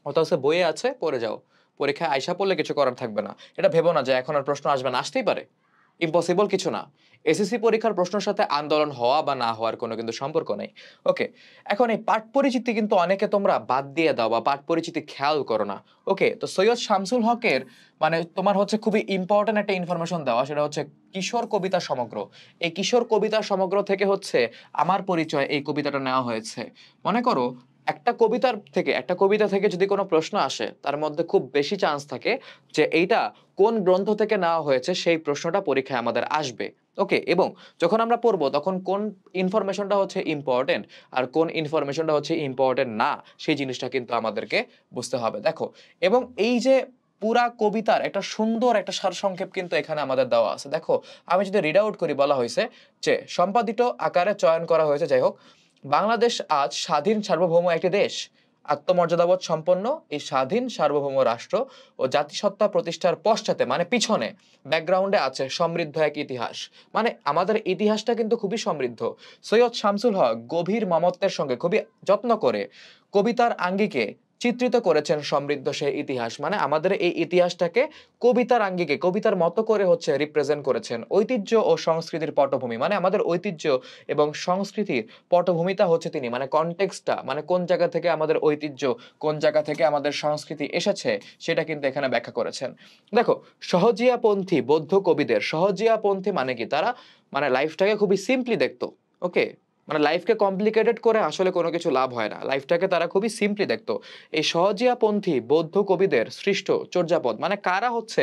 অথচ বইয়ে আছে পড়ে যাও, পরীক্ষায় আইসা পড়লে কিছু করার থাকবে না। এটা ভেবো না যে এখন আর প্রশ্ন আসবে না, আসতেই পারে, ইম্পসিবল কিছু না। এসএসসি পরীক্ষার প্রশ্নের সাথে আন্দোলন হওয়া বা না হওয়ার কোনো কিন্তু সম্পর্ক নেই। ওকে, এখন এই পাঠ পরিচিতি কিন্তু অনেকে তোমরা বাদ দিয়ে দাও বা পাঠ পরিচিতি খেয়াল করো না। ওকে, তো সৈয়দ শামসুল হকের মানে তোমার হচ্ছে খুবই ইম্পর্টেন্ট একটা ইনফরমেশন দেওয়া, সেটা হচ্ছে কিশোর কবিতা সমগ্র। এই কিশোর কবিতা সমগ্র থেকে হচ্ছে আমার পরিচয় এই কবিতাটা নেওয়া হয়েছে। মনে করো একটা কবিতা থেকে যদি কোনো প্রশ্ন আসে, তার মধ্যে খুব বেশি চান্স থাকে যে এইটা কোন গ্রন্থ থেকে নেওয়া হয়েছে সেই প্রশ্নটা পরীক্ষায় আমাদের আসবে। ওকে, এবং যখন আমরা পড়বো তখন কোন ইনফরমেশনটা হচ্ছে ইম্পর্টেন্ট আর কোন ইনফরমেশনটা হচ্ছে ইম্পর্টেন্ট না, সেই জিনিসটা কিন্তু আমাদেরকে বুঝতে হবে। দেখো, এবং এই যে পুরা কবিতার একটা সুন্দর একটা সারসংক্ষেপ কিন্তু এখানে আমাদের দেওয়া আছে। দেখো, আমি যদি রিড আউট করি, বলা হয়েছে যে সম্পাদিত আকারে চয়ন করা হয়েছে, যাই হোক, বাংলাদেশ আজ স্বাধীন সার্বভৌম একটি দেশ। আত্মমর্যাদাবোধ সম্পন্ন এই স্বাধীন সার্বভৌম রাষ্ট্র ও জাতিসত্তা প্রতিষ্ঠার পশ্চাতে মানে পিছনে ব্যাকগ্রাউন্ডে আছে সমৃদ্ধ এক ইতিহাস। মানে আমাদের ইতিহাসটা কিন্তু খুবই সমৃদ্ধ। সৈয়দ শামসুল হক গভীর মমত্বের সঙ্গে খুবই যত্ন করে কবিতার আঙ্গিকে চিত্রিত করেছেন সমৃদ্ধ সেই ইতিহাস। মানে আমাদের এই ইতিহাসটাকে কবিতার আঙ্গিকে কবিতার মতো করে হচ্ছে রিপ্রেজেন্ট করেছেন। ঐতিহ্য ও সংস্কৃতির পটভূমি মানে আমাদের ঐতিহ্য এবং সংস্কৃতির পটভূমিটা হচ্ছে তিনি, মানে কনটেক্সটটা, মানে কোন জায়গা থেকে আমাদের ঐতিহ্য, কোন জায়গা থেকে আমাদের সংস্কৃতি এসেছে, সেটা কিন্তু এখানে ব্যাখ্যা করেছেন। দেখো, সহজিয়াপন্থী বৌদ্ধ কবিদের, সহজিয়াপন্থী মানে কি, তারা মানে লাইফটাকে খুবই সিম্পলি দেখতো। ওকে, মানে লাইফকে কমপ্লিকেটেড করে আসলে কোনো কিছু লাভ হয় না, লাইফটাকে তারা খুবই সিম্পলি দেখতো। এই সহজিয়াপন্থী বৌদ্ধ কবিদের সৃষ্ট চর্যাপদ, মানে কারা হচ্ছে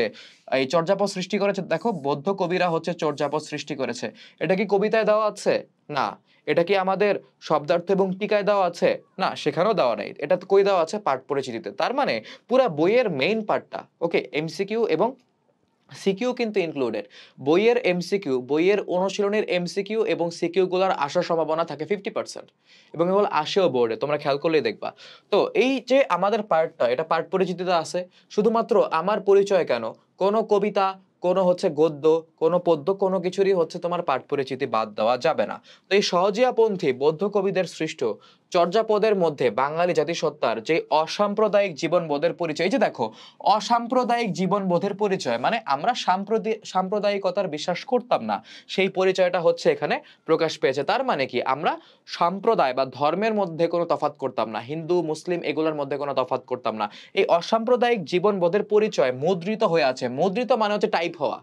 এই চর্যাপদ সৃষ্টি করেছে? দেখো, বৌদ্ধ কবিরা হচ্ছে চর্যাপদ সৃষ্টি করেছে। এটা কি কবিতায় দেওয়া আছে? না। এটা কি আমাদের শব্দার্থ এবং টিকায় দেওয়া আছে? না, সেখানেও দেওয়া নেই। এটা কই দেওয়া আছে? পাঠ পরিচিতিতে। তার মানে পুরা বইয়ের মেইন পার্টটা, ওকে, এমসিকিউ এবং সিকিউ কিন্তু ইনক্লুডেড। বইয়ের এমসিকিউ, বইয়ের অনুশীলনের এমসিকিউ এবং সিকিউ গুলার আসার সম্ভাবনা থাকে 50%, এবং এগুলো আসেও বোর্ডে, তোমরা খেয়াল করলেই দেখবা। তো এই যে আমাদের পার্টটা, এটা পাঠ পরিচিতিতে আছে। শুধুমাত্র আমার পরিচয় কেন, কোনো কবিতা, কোনো হচ্ছে গদ্য, কোনো পদ্য, কোনো কিছুরই হচ্ছে তোমার পাঠ পরিচিতি বাদ দেওয়া যাবে না। তো এই সহজিয়াপন্থী বৌদ্ধ কবিদের সৃষ্ট চর্যাপদের মধ্যে বাঙালি জাতিসত্তার যে অসাম্প্রদায়িক জীবনবোধের পরিচয়, এই যে দেখো, অসাম্প্রদায়িক জীবনবোধের পরিচয়, মানে আমরা সাম্প্রদায়িকতার বিশ্বাস করতাম না, সেই পরিচয়টা হচ্ছে এখানে প্রকাশ পেয়েছে। তার মানে কি, আমরা সম্প্রদায় বা ধর্মের মধ্যে কোনো তফাৎ করতাম না, হিন্দু মুসলিম এগুলোর মধ্যে কোনো তফাৎ করতাম না। এই অসাম্প্রদায়িক জীবনবোধের পরিচয় মুদ্রিত হয়ে আছে। মুদ্রিত মানে হচ্ছে টাইপ হওয়া,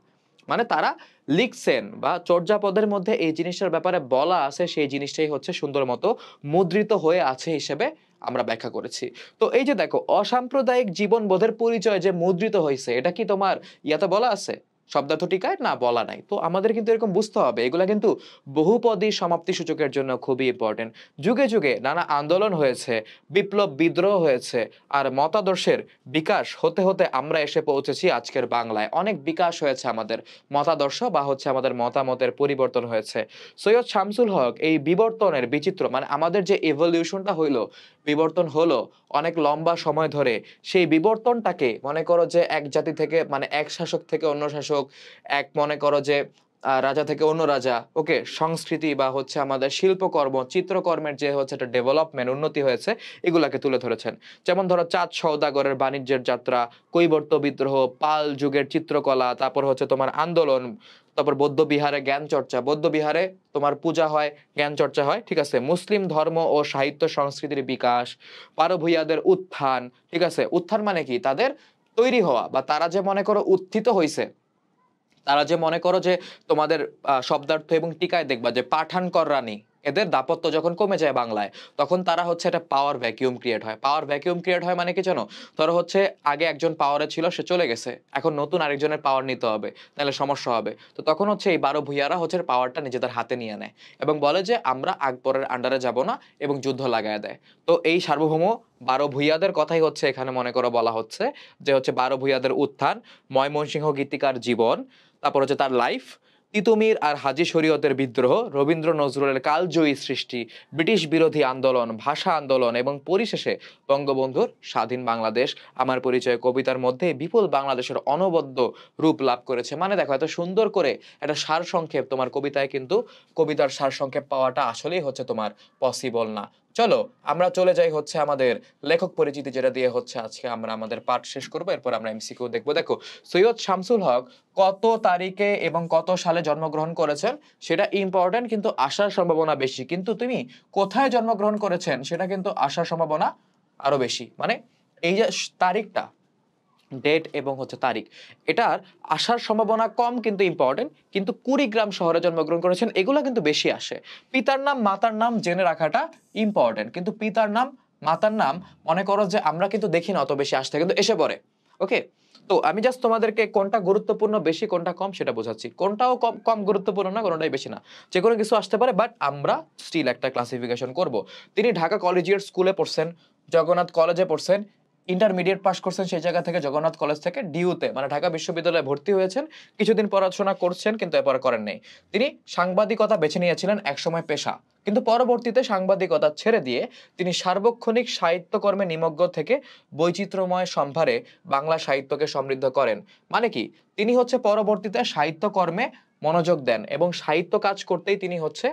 মানে তারা লিখছেন বা চর্যাপদের মধ্যে এই জিনিসটার ব্যাপারে বলা আছে, সেই জিনিসটাই হচ্ছে সুন্দর মতো মুদ্রিত হয়ে আছে হিসেবে আমরা ব্যাখ্যা করেছি। তো এই যে দেখো, অসাম্প্রদায়িক জীবনবোধের পরিচয় যে মুদ্রিত হয়েছে, এটা কি তোমার ইয়াতে বলা আছে? শব্দার্থ টিকায় না, বলা নাই। তো আমাদের কিন্তু এরকম বুঝতে হবে, এগুলা কিন্তু বহুপদী সমাপ্তি সূচকের জন্য খুবই ইম্পর্টেন্ট। যুগে যুগে নানা আন্দোলন হয়েছে, বিপ্লব বিদ্রোহ হয়েছে, আর মতাদর্শের বিকাশ হতে হতে আমরা এসে পৌঁছেছি আজকের বাংলায়। অনেক বিকাশ হয়েছে আমাদের মতাদর্শ বা হচ্ছে আমাদের মতামতের পরিবর্তন হয়েছে। সৈয়দ শামসুল হক এই বিবর্তনের বিচিত্র, মানে আমাদের যে ইভলিউশনটা হইলো, বিবর্তন হলো অনেক লম্বা সময় ধরে, সেই বিবর্তনটাকে মনে করো যে এক জাতি থেকে, মানে এক শাসক থেকে অন্য শাসক, এক মনে করো যে রাজা থেকে অন্য রাজা, ওকে, সংস্কৃতি বা হচ্ছে আমাদের শিল্পকর্ম চিত্রকর্মের যে হচ্ছে একটা ডেভেলপমেন্ট উন্নতি হয়েছে, এগুলাকে তুলে ধরেছেন। যেমন ধরো চাঁদ সওদাগরের বাণিজ্যের যাত্রা, কৈবর্ত বিদ্রোহ, পাল যুগের চিত্রকলা, তারপর হচ্ছে তোমার আন্দোলন, তারপর বৌদ্ধ বিহারে জ্ঞান চর্চা, বৌদ্ধ বিহারে তোমার পূজা হয়, জ্ঞান চর্চা হয়, ঠিক আছে, মুসলিম ধর্ম ও সাহিত্য সংস্কৃতির বিকাশ, পারো ভূঁইয়াদের উত্থান, ঠিক আছে, উত্থান মানে কি, তাদের তৈরি হওয়া বা তারা যে মনে করো উত্থিত হয়েছে, তারা যে মনে করো যে তোমাদের শব্দার্থ এবং টিকায় দেখবা যে পাঠানকর রানী, এদের দাপত্য যখন কমে যায় বাংলায়, তখন তারা হচ্ছে একটা পাওয়ার ভ্যাকিউম ক্রিয়েট হয়। পাওয়ার ভ্যাকিউম ক্রিয়েট হয় মানে কি জানো? ধরো হচ্ছে আগে একজন পাওয়ারে ছিল, সে চলে গেছে, এখন নতুন আরেকজনের পাওয়ার নিতে হবে, তাহলে সমস্যা হবে। তো তখন হচ্ছে এই 12 ভূঁইয়ারা হচ্ছে পাওয়ারটা নিজেদের হাতে নিয়ে নেয় এবং বলে যে আমরা আকবরের আন্ডারে যাব না, এবং যুদ্ধ লাগায় দেয়। তো এই সার্বভৌম 12 ভূঁইয়াদের কথাই হচ্ছে এখানে মনে করো বলা হচ্ছে যে হচ্ছে 12 ভূঁইয়াদের উত্থান, ময়মনসিংহ গীতিকার জীবন, তারপর হচ্ছে তার লাইফ, তিতুমির আর হাজী শরীয়তের বিদ্রোহ, রবীন্দ্র নজরুলের কালজয়ী সৃষ্টি, ব্রিটিশ বিরোধী আন্দোলন, ভাষা আন্দোলন, এবং পরিশেষে বঙ্গবন্ধুর স্বাধীন বাংলাদেশ আমার পরিচয় কবিতার মধ্যে বিপুল বাংলাদেশের অনবদ্য রূপ লাভ করেছে। মানে দেখো, এত সুন্দর করে একটা সারসংক্ষেপ তোমার কবিতায়, কিন্তু কবিতার সারসংক্ষেপ পাওয়াটা আসলেই হচ্ছে তোমার পসিবল না। চলো আমরা চলে যাই হচ্ছে আমাদের লেখক পরিচিতি, যেটা দিয়ে হচ্ছে আজকে আমরা আমাদের পাঠ শেষ করবো, এরপর আমরা এমসিকিউ দেখবো। দেখো, সৈয়দ শামসুল হক কত তারিখে এবং কত সালে জন্মগ্রহণ করেছেন সেটা ইম্পর্টেন্ট, কিন্তু আসার সম্ভাবনা বেশি। কিন্তু তুমি কোথায় জন্মগ্রহণ করেছেন সেটা কিন্তু আসার সম্ভাবনা আরো বেশি। মানে এই যে তারিখটা, ডেট এবং হচ্ছে তারিখ, এটার আসার সম্ভাবনা কম কিন্তু ইম্পর্টেন্ট। কিন্তু কুড়িগ্রাম শহরে জন্মগ্রহণ করেছেন, এগুলা কিন্তু বেশি আসে। পিতার নাম মাতার নাম জেনে রাখাটা ইম্পর্টেন্ট, কিন্তু পিতার নাম মাতার নাম মনে করো যে আমরা কিন্তু দেখি না অত বেশি আসতে, কিন্তু এসে পড়ে। ওকে, তো আমি জাস্ট তোমাদেরকে কোনটা গুরুত্বপূর্ণ বেশি কোনটা কম সেটা বোঝাচ্ছি। কোনটাও কম কম গুরুত্বপূর্ণ না, কোনটাই বেশি না, যে কোনো কিছু আসতে পারে, বাট আমরা স্টিল একটা ক্লাসিফিকেশন করব। তিনি ঢাকা কলেজিয়েট স্কুলে পড়ছেন, জগন্নাথ কলেজে পড়ছেন, ইন্টারমিডিয়েট পাস করছেন সেই জায়গা থেকে, জগন্নাথ কলেজ থেকে ডিউতে মানে ঢাকা বিশ্ববিদ্যালয়ে ভর্তি হয়েছেন, কিছুদিন পড়াশোনা করছেন কিন্তু এরপর করেন নাই। তিনি সাংবাদিকতা বেছে নিয়েছিলেন একসময় পেশা, কিন্তু পরবর্তীতে সাংবাদিকতা ছেড়ে দিয়ে তিনি সার্বক্ষণিক সাহিত্যকর্মে নিমগ্ন থেকে বৈচিত্র্যময় সম্ভারে বাংলা সাহিত্যকে সমৃদ্ধ করেন। মানে কি, তিনি হচ্ছে পরবর্তীতে সাহিত্যকর্মে মনোযোগ দেন এবং সাহিত্য কাজ করতেই তিনি হচ্ছে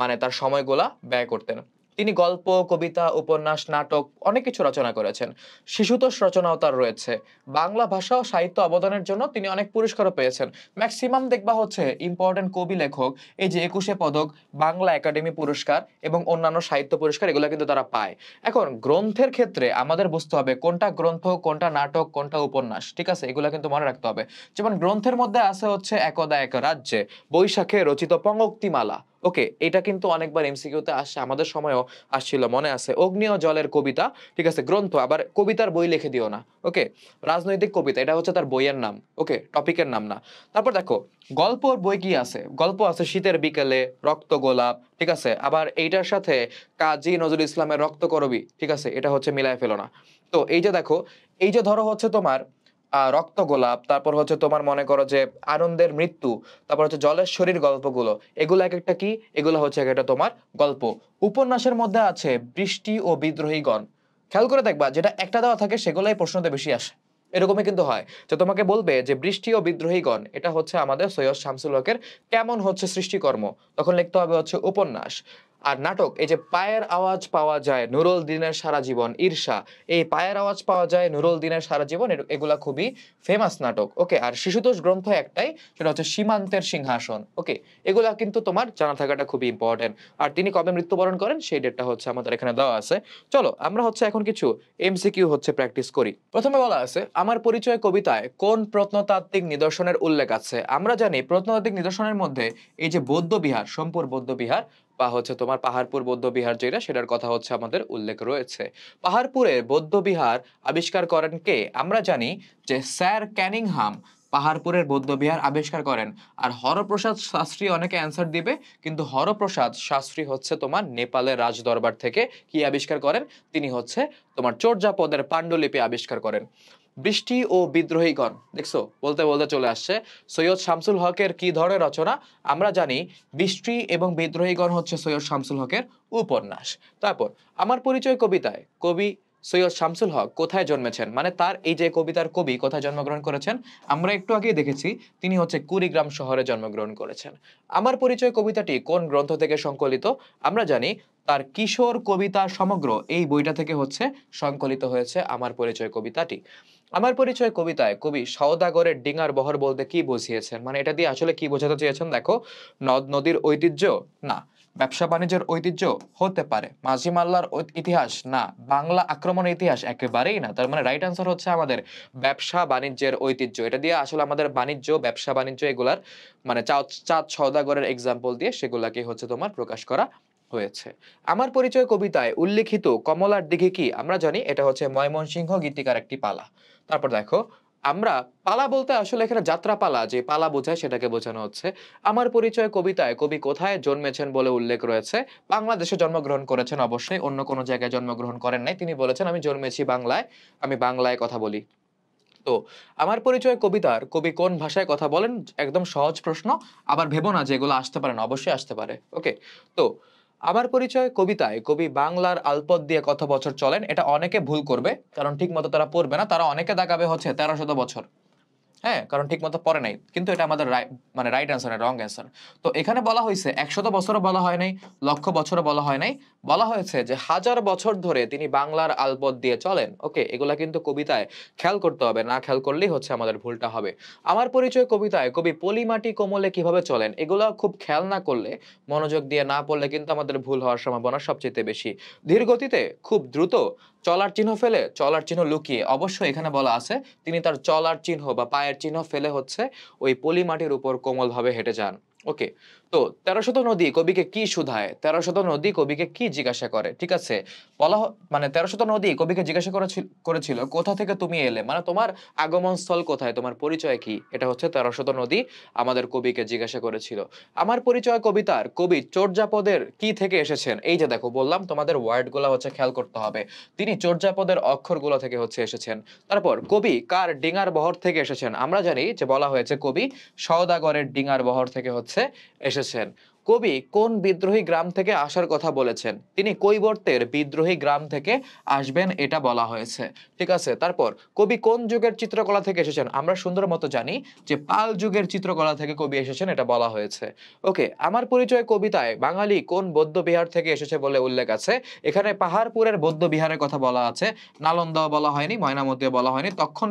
মানে তার সময়গুলা ব্যয় করতেন। তিনি গল্প, কবিতা, উপন্যাস, নাটক অনেক কিছু রচনা করেছেন। শিশুতোষ রচনাও তার রয়েছে। বাংলা ভাষা ও সাহিত্য অবদানের জন্য তিনি অনেক পুরস্কারও পেয়েছেন। ম্যাক্সিমাম দেখবা হচ্ছে ইম্পর্টেন্ট কবি লেখক এই যে 21শে পদক, বাংলা একাডেমি পুরস্কার এবং অন্যান্য সাহিত্য পুরস্কার এগুলো কিন্তু তারা পায়। এখন গ্রন্থের ক্ষেত্রে আমাদের বুঝতে হবে কোনটা গ্রন্থ, কোনটা নাটক, কোনটা উপন্যাস, ঠিক আছে? এগুলো কিন্তু মনে রাখতে হবে। যেমন গ্রন্থের মধ্যে আছে হচ্ছে একদা এক রাজ্যে, বৈশাখে রচিত পঙ্ক্তিমালা। ওকে, এটা কিন্তু অনেকবার এমসিকিউতে আসে, আমাদের সময়ও আসছিল, মনে আছে। অগ্নি ও জলের কবিতা, ঠিক আছে, গ্রন্থ। আবার কবিতার বই লিখে দিও না, ওকে। রাজনৈতিক কবিতা, এটা হচ্ছে তার বইয়ের নাম, ওকে, টপিকের নাম না। তারপর দেখো গল্পর বই কি আছে, গল্প আছে শীতের বিকেলে, রক্ত গোলাপ, ঠিক আছে। আবার এইটার সাথে কাজী নজরুল ইসলামের রক্ত করবি, ঠিক আছে, এটা হচ্ছে মিলায় ফেলো না। তো এই যে দেখো, এই যে ধরো হচ্ছে তোমার রক্ত গোলাপ, তারপর হচ্ছে তোমার মনে করো যে আনন্দের মৃত্যু, তারপর হচ্ছে জলেশ্বরীর গল্পগুলো, এগুলো এক একটা কি, এগুলো হচ্ছে এক একটা তোমার গল্প। উপন্যাসের মধ্যে আছে বৃষ্টি ও বিদ্রোহীগণ। খেয়াল করে দেখবা যেটা একটা দেওয়া থাকে সেগুলাই প্রশ্নতে বেশি আসে। এরকমই কিন্তু হয় যে তোমাকে বলবে যে বৃষ্টি ও বিদ্রোহীগণ এটা হচ্ছে আমাদের সৈয়দ শামসুল হকের কেমন হচ্ছে সৃষ্টিকর্ম, তখন লিখতে হবে হচ্ছে উপন্যাস। আর নাটক, এই যে পায়ের আওয়াজ পাওয়া যায় নুরুল দিনের সারা জীবন, ঈর্ষা, এই পায়ের আওয়াজ পাওয়া যায় নুরুল দিনের সারা জীবন, এগুলা খুবই ফেমাস নাটক, ওকে। আর শিশুতোষ গ্রন্থ একটাই, সেটা হচ্ছে সীমান্তের সিংহাসন, ওকে। এগুলা কিন্তু তোমার জানা থাকাটা খুবই ইম্পর্টেন্ট। আর তিনি কবে মৃত্যুবরণ করেন সেই ডেটটা হচ্ছে আমাদের এখানে দেওয়া আছে। চলো আমরা হচ্ছে এখন কিছু এমসিকিউ হচ্ছে প্র্যাকটিস করি। প্রথমে বলা আছে, আমার পরিচয় কবিতায় কোন প্রত্নতাত্ত্বিক নিদর্শনের উল্লেখ আছে? আমরা জানি প্রত্নতাত্ত্বিক নিদর্শনের মধ্যে এই যে বৌদ্ধ বিহার, সোমপুর বৌদ্ধ বিহার বা হচ্ছে তোমার পাহাড়পুর বৌদ্ধ বিহার, যেটা সেটার কথা হচ্ছে আমাদের উল্লেখ রয়েছে। পাহাড়পুরে বৌদ্ধ বিহার আবিষ্কার করেন কে? আমরা জানি যে স্যার ক্যানিংহাম পাহাড়পুরের বৌদ্ধ বিহার আবিষ্কার করেন। আর হরপ্রসাদ শাস্ত্রী অনেকে অ্যান্সার দিবে, কিন্তু হরপ্রসাদ শাস্ত্রী হচ্ছে তোমার নেপালের রাজদরবার থেকে কি আবিষ্কার করেন? তিনি হচ্ছে তোমার চর্যাপদের পাণ্ডুলিপি আবিষ্কার করেন। বৃষ্টি ও বিদ্রোহীগণ, দেখছো বলতে বলতে চলে আসছে। সৈয়দ শামসুল হকের কি ধরনের রচনা? আমরা জানি বৃষ্টি এবং বিদ্রোহীগণ হচ্ছে সৈয়দ শামসুল হকের উপন্যাস। তারপর আমার পরিচয় কবিতায় কবি সৈয়দ শামসুল হক কোথায় জন্মেছেন, মানে তার এই যে কবিতার কবি কোথায় জন্মগ্রহণ করেছেন? আমরা একটু আগেই দেখেছি তিনি হচ্ছে কুড়িগ্রাম শহরে জন্মগ্রহণ করেছেন। আমার পরিচয় কবিতাটি কোন গ্রন্থ থেকে সংকলিত? আমরা জানি তার কিশোর কবিতা সমগ্র এই বইটা থেকে হচ্ছে সংকলিত হয়েছে আমার পরিচয় কবিতাটি। আমার পরিচয় কবিতায় কবি সওদাগরের ডিঙার বহর বলতে কি বুঝিয়েছেন, মানে এটা দিয়ে আসলে কি বোঝাতে চেয়েছেন? দেখো, নদ নদীর ঐতিহ্য না, ব্যবসা বাণিজ্যের ঐতিহ্য হতে পারে, মাঝি মাল্লার ইতিহাস না, বাংলা আক্রমণের ইতিহাস একেবারেই না। তার মানে রাইট আনসার হচ্ছে আমাদের ব্যবসা বাণিজ্যের ঐতিহ্য। এটা দিয়ে আসলে আমাদের বাণিজ্য, ব্যবসা বাণিজ্য এগুলার মানে চাঁদ সওদাগরের এক্সাম্পল দিয়ে সেগুলাকে হচ্ছে তোমার প্রকাশ করা হয়েছে। আমার পরিচয় কবিতায় উল্লেখিত কমলার দিঘি কি? আমরা জানি এটা হচ্ছে ময়মনসিংহ গীতিকার একটি পালা। তারপর দেখো, আমরা পালা বলতে আসলে এখানে যাত্রা পালা যে পালা বোঝায় সেটাকে বোঝানো হচ্ছে। আমার পরিচয় কবিতায় কবি কোথায় জন্মেছেন বলে উল্লেখ রয়েছে? বাংলাদেশে জন্মগ্রহণ করেছেন, অবশ্যই অন্য কোনো জায়গায় জন্মগ্রহণ করেন নাই। তিনি বলেছেন আমি জন্মেছি বাংলায়, আমি বাংলায় কথা বলি। তো আমার পরিচয় কবিতার কবি কোন ভাষায় কথা বলেন? একদম সহজ প্রশ্ন, আবার ভেবো না যে এগুলো আসতে পারে না, অবশ্যই আসতে পারে, ওকে। তো আমার পরিচয় কবিতায় কবি বাংলার আলপদ দিয়ে কত বছর চলেন? এটা অনেকে ভুল করবে, কারণ ঠিক মতো তারা পড়বে না, তারা অনেকে দাগাবে হচ্ছে 1300 বছর। হ্যাঁ, কারণ ঠিক মতো পড়ে নাই, কিন্তু এটা আমাদের মানে রাইট অ্যান্সার, রং অ্যান্সার। তো এখানে বলা হয়েছে 100 বছরও বলা হয় নাই, লক্ষ বছরও বলা হয় নাই, বলা হয়েছে যে 1000 বছর ধরে তিনি বাংলার আলপথ দিয়ে চলেন। ওকে, এগুলা কিন্তু কবিতায় খেয়াল করতে হবে, না খেয়াল করলেই হচ্ছে আমাদের ভুলটা হবে। আমার পরিচয় কবিতায় কবি পলিমাটি কোমলে কিভাবে চলেন, এগুলা খুব খেয়াল না করলে, মনোযোগ দিয়ে না পড়লে কিন্তু আমাদের ভুল হওয়ার সম্ভাবনা সবচেয়ে বেশি। ধীর গতিতে খুব দ্রুত চলার চিহ্ন ফেলে, চলার চিহ্ন লুকিয়ে, অবশ্যই এখানে বলা আছে তিনি তার চলার চিহ্ন বা পায়ের চিহ্ন ফেলে হচ্ছে ওই পলি মাটির উপর কোমলভাবে হেঁটে যান। ওকে, তো 13শত নদী কবিকে কি শুধায়, 13শত নদী কবিকে কি জিজ্ঞাসা করে? ঠিক আছে, মানে 13শত নদী কবিকে জিজ্ঞাসা করেছিল কোথা থেকে তুমি এলে, মানে তোমার আগমন স্থল কোথায়, তোমার পরিচয় কি? এটা হচ্ছে 13শত নদী আমাদের কবিকে জিজ্ঞাসা করেছিল। আমার পরিচয় কবিতার কবি চর্যাপদের কি থেকে এসেছেন, এই যে দেখো বললাম তোমাদের ওয়ার্ডগুলো হচ্ছে খেয়াল করতে হবে, তিনি চর্যাপদের অক্ষরগুলো থেকে হচ্ছে এসেছেন। তারপর কবি কার ডিঙার বহর থেকে এসেছেন, আমরা জানি যে বলা হয়েছে কবি সওদাগরের ডিঙার বহর থেকে হচ্ছে এসেছেন। কবি কোন বিদ্রোহী গ্রাম থেকে আসার কথা বলেছেন, তিনি কৈবর্তের বিদ্রোহী গ্রাম থেকে আসবেন এটা বলা হয়েছে। ঠিক আছে, তারপর কবি কোন যুগের চিত্রকলা থেকে এসেছেন, আমরা সুন্দর মতো জানি যে পাল যুগের চিত্রকলা থেকে কবি এসেছেন, এটা বলা হয়েছে। ওকে, আমার পরিচয় কবিতায় বাঙালি কোন বৌদ্ধ বিহার থেকে এসেছে বলে উল্লেখ আছে, এখানে পাহাড়পুরের বৌদ্ধ বিহারের কথা বলা আছে, নালন্দাও বলা হয়নি, ময়নামতীও বলা হয়নি,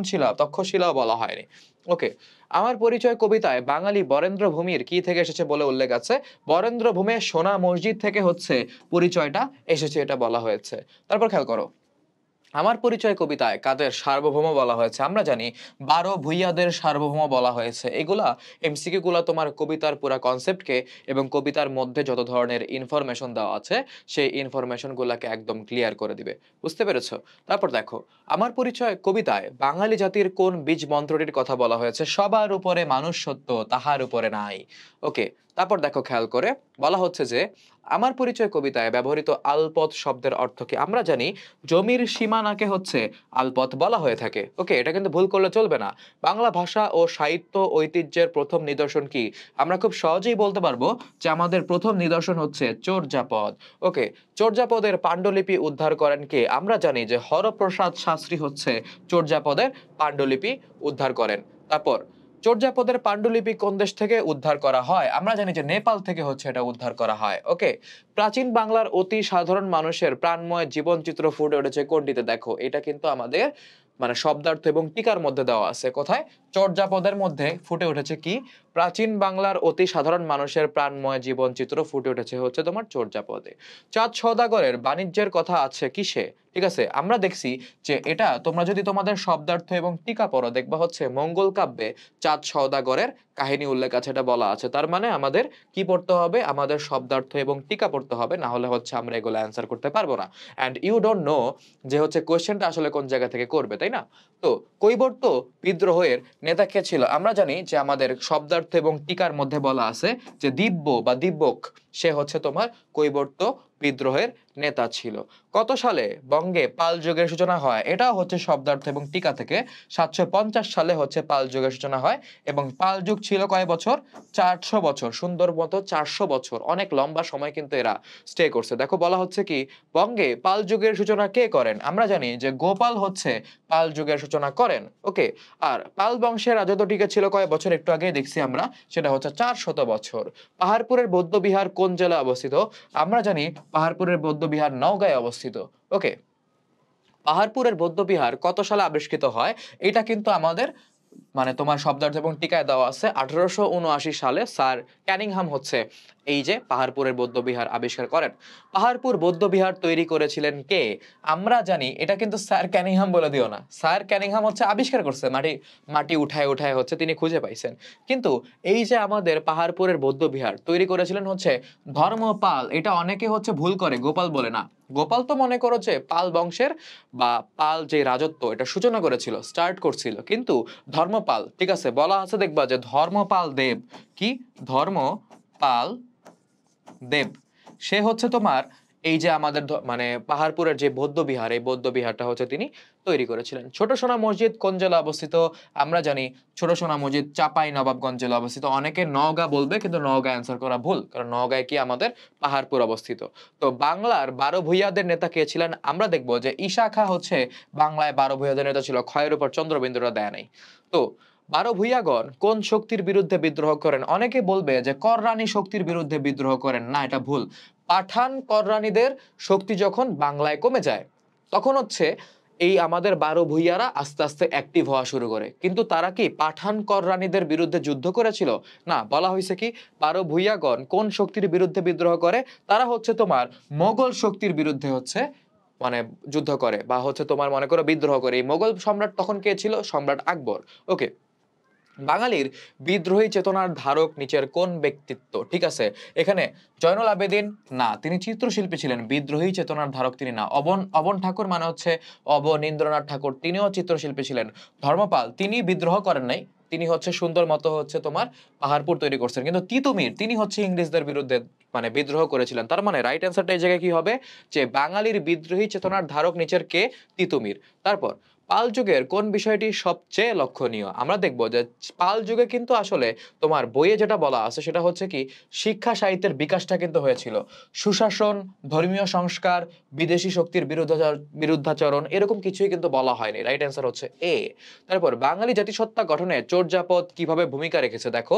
তক্ষশিলাও বলা হয়নি। ওকে, আমার পরিচয় কবিতায় বাঙালি বরেন্দ্র ভূমির কি থেকে এসেছে বলে উল্লেখ আছে, বরেন্দ্র ভূমির সোনা মসজিদ থেকে হচ্ছে পরিচয়টা এসেছে, এটা বলা হয়েছে। তারপর খেয়াল করো, আমার পরিচয় কবিতায় কাদের সার্বভৌম বলা হয়েছে, আমরা জানি 12 ভূঁইয়াদের সার্বভৌম বলা হয়েছে। এগুলা এমসিকিউ গুলা তোমার কবিতার পুরা কনসেপ্টকে এবং কবিতার মধ্যে যত ধরনের ইনফরমেশন দেওয়া আছে সেই ইনফরমেশন গুলাকে একদম ক্লিয়ার করে দিবে। বুঝতে পেরেছো? তারপর দেখো, আমার পরিচয় কবিতায় বাঙালি জাতির কোন বীজ মন্ত্রটির কথা বলা হয়েছে, সবার উপরে মানুষ সত্য, তাহার উপরে নাই। ওকে, তারপর দেখো খেয়াল করে বলা হচ্ছে যে আমার পরিচয় কবিতায় ব্যবহৃত আলপথ শব্দের অর্থ কি, আমরা জানি জমির সীমানাকে হচ্ছে আলপথ বলা হয়ে থাকে। ওকে, এটা কিন্তু ভুল করলে চলবে না। বাংলা ভাষা ও সাহিত্য ঐতিহ্যের প্রথম নিদর্শন কি, আমরা খুব সহজেই বলতে পারবো যে আমাদের প্রথম নিদর্শন হচ্ছে চর্যাপদ। ওকে, চর্যাপদের পাণ্ডুলিপি উদ্ধার করেন কে, আমরা জানি যে হরপ্রসাদ শাস্ত্রী হচ্ছে চর্যাপদের পাণ্ডুলিপি উদ্ধার করেন। তারপর চর্যাপদের পাণ্ডুলিপি কোন দেশ থেকে উদ্ধার করা হয়, আমরা জানি যে নেপাল থেকে হচ্ছে এটা উদ্ধার করা হয়। ওকে, প্রাচীন বাংলার অতি সাধারণ মানুষের প্রাণময় জীবনচিত্র ফুটে উঠেছে কোনটিতে, দেখো এটা কিন্তু আমাদের মানে শব্দার্থ এবং টিকার মধ্যে দেওয়া আছে। কোথায়? চর্যাপদের মধ্যে ফুটে উঠেছে কি, প্রাচীন বাংলার অতি সাধারণ মানুষের প্রাণময় জীবনচিত্র ফুটে উঠেছে হচ্ছে তোমার চর্যাপদে। চাঁদ সওদাগরের বাণিজ্যের কথা আছে কিসে, ঠিক আছে, আমরা দেখছি যে এটা তোমরা যদি তোমাদের শব্দার্থ এবং টিকা পড়ো দেখবা হচ্ছে মঙ্গল কাব্যে চাঁদ সওদাগরের কাহিনী উল্লেখ আছে, এটা বলা আছে। তার মানে আমাদের কি পড়তে হবে, আমাদের শব্দার্থ এবং টিকা পড়তে হবে, না হলে হচ্ছে আমরা এগুলো অ্যান্সার করতে পারবো না। অ্যান্ড ইউ ডোন্ট নো যে হচ্ছে কোয়েশ্চেনটা আসলে কোন জায়গা থেকে করবে, তাই না? তো কৈবর্ত বিদ্রোহের নেতা কে ছিল, আমরা জানি যে আমাদের শব্দার্থ এবং টিকার মধ্যে বলা আছে যে দিব্য বা দিব্যক, সে হচ্ছে তোমার কৈবর্ত বিদ্রোহের নেতা ছিল। কত সালে বঙ্গে পাল যুগের সূচনা হয়, এটাও হচ্ছে শব্দার্থ এবং টিকা থেকে। 750 সালে হচ্ছে পাল যুগের সূচনা হয় এবং পাল যুগ ছিল কয় বছর, 400 বছর, সুন্দর মতো 400 বছর, অনেক লম্বা সময় কিন্তু এরা স্টে করছে। দেখো বলা হচ্ছে কি, বঙ্গে পাল যুগের সূচনা কে করেন, আমরা জানি যে গোপাল হচ্ছে পাল যুগের সূচনা করেন। ওকে, আর পাল বংশের রাজত্ব টিকে ছিল কয় বছর, একটু আগে দেখছি আমরা, সেটা হচ্ছে 400 বছর। পাহাড়পুরের বৌদ্ধ বিহার কোন জেলায় অবস্থিত, আমরা জানি পাহাড়পুরের বৌদ্ধ বিহার নওগাঁয় অবস্থিত। ওকে, পাহাড়পুরের বৌদ্ধ বিহার কত সালে আবিষ্কৃত হয়, এটা কিন্তু আমাদের মানে তোমার শব্দার্থ এবং টিকায় দেওয়া আছে 1879 সালে স্যার ক্যানিংহাম হচ্ছে এই যে পাহাড়পুরের বৌদ্ধ বিহার আবিষ্কার করেন। পাহাড়পুর বৌদ্ধ বিহার তৈরি করেছিলেন কে, আমরা জানি এটা কিন্তু স্যার ক্যানিংহাম বলে দিও না, স্যার ক্যানিংহাম হচ্ছে আবিষ্কার করছে, মাটি মাটি উঠায় উঠায় হচ্ছে তিনি খুঁজে পাইছেন। কিন্তু এই যে আমাদের পাহাড়পুরের বৌদ্ধ বিহার তৈরি করেছিলেন হচ্ছে ধর্মপাল, এটা অনেকে হচ্ছে ভুল করে, গোপাল বলে না। গোপাল তো মনে করো যে পাল বংশের বা পাল যে রাজত্ব এটা সূচনা করেছিল, স্টার্ট করছিল, কিন্তু ধর্মপাল, ঠিক আছে, বলা আছে দেখবা যে ধর্মপাল দেব, কি ধর্মপাল দেব, সে হচ্ছে তোমার এই যে আমাদের মানে পাহাড়পুরের যে বৌদ্ধ বিহার, এই বৌদ্ধ বিহারটা হচ্ছে তিনি তৈরি করেছিলেন। ছোট সোনা মসজিদ কোন জেলা অবস্থিত, আমরা জানি ছোট সোনা মসজিদ চাপাই নবাবগঞ্জ জেলা অবস্থিত। অনেকে নওগাঁ বলবে, কিন্তু নওগাঁ অ্যান্সার করা ভুল, কারণ নওগাঁয় কি আমাদের পাহাড়পুর অবস্থিত। তো বাংলার 12 ভূঁইয়াদের নেতা কে ছিলেন, আমরা দেখবো যে ঈশা খাঁ হচ্ছে বাংলায় 12 ভূঁইয়াদের নেতা ছিল, ক্ষয়ের উপর চন্দ্রবিন্দুরা দেয় নাই। তো বারো ভূঁইয়াগণ কোন শক্তির বিরুদ্ধে বিদ্রোহ করেন? অনেকে বলবে যে কররানী শক্তির বিরুদ্ধে বিদ্রোহ করেন, না এটা ভুল। পাঠান কররানীদের শক্তি যখন বাংলায় কমে যায় তখন হচ্ছে এই আমাদের বারো ভূঁইয়ারা আস্তে আস্তে অ্যাক্টিভ হওয়া শুরু করে। কিন্তু তারা কি পাঠান কররানীদের বিরুদ্ধে যুদ্ধ করেছিল? না, বলা হয়েছে কি বারো ভূঁইয়াগণ কোন শক্তির বিরুদ্ধে বিদ্রোহ করে? তারা হচ্ছে তোমার মোগল শক্তির বিরুদ্ধে হচ্ছে মানে যুদ্ধ করে বা হচ্ছে তোমার মনে করো বিদ্রোহ করে। এই মোগল সম্রাট তখন কে ছিল? সম্রাট আকবর। ওকে, বাঙালির বিদ্রোহী চেতনার ধারক নিচের কোন ব্যক্তিত্ব? ঠিক আছে, এখানে জয়নুল আবেদিন না, তিনি চিত্রশিল্পী ছিলেন, বিদ্রোহী চেতনার ধারক তিনি না। অবন অবন ঠাকুর মানে হচ্ছে অবনীন্দ্রনাথ ঠাকুর, তিনিও চিত্রশিল্পী ছিলেন। ধর্মপাল তিনি বিদ্রোহ করেন নাই, তিনি হচ্ছে সুন্দর মতো হচ্ছে তোমার পাহাড়পুর তৈরি করছেন। কিন্তু তিতুমির তিনি হচ্ছে ইংরেজদের বিরুদ্ধে মানে বিদ্রোহ করেছিলেন। তার মানে রাইট অ্যান্সারটা এই জায়গায় কি হবে যে বাঙালির বিদ্রোহী চেতনার ধারক নিচের কে? তিতুমির। তারপর পাল যুগের কোন বিষয়টি সবচেয়ে লক্ষণীয়? আমরা দেখব যে পাল যুগে কিন্তু আসলে তোমার বইয়ে যেটা বলা আছে সেটা হচ্ছে কি শিক্ষা সাহিত্যের বিকাশটা কিন্তু হয়েছিল। সুশাসন, ধর্মীয় সংস্কার, বিদেশি শক্তির বিরুদ্ধাচরণ এরকম কিছুই কিন্তু বলা হয়নি। রাইট অ্যান্সার হচ্ছে এ। তারপর বাঙালি জাতিসত্তা গঠনে চর্যাপদ কিভাবে ভূমিকা রেখেছে? দেখো,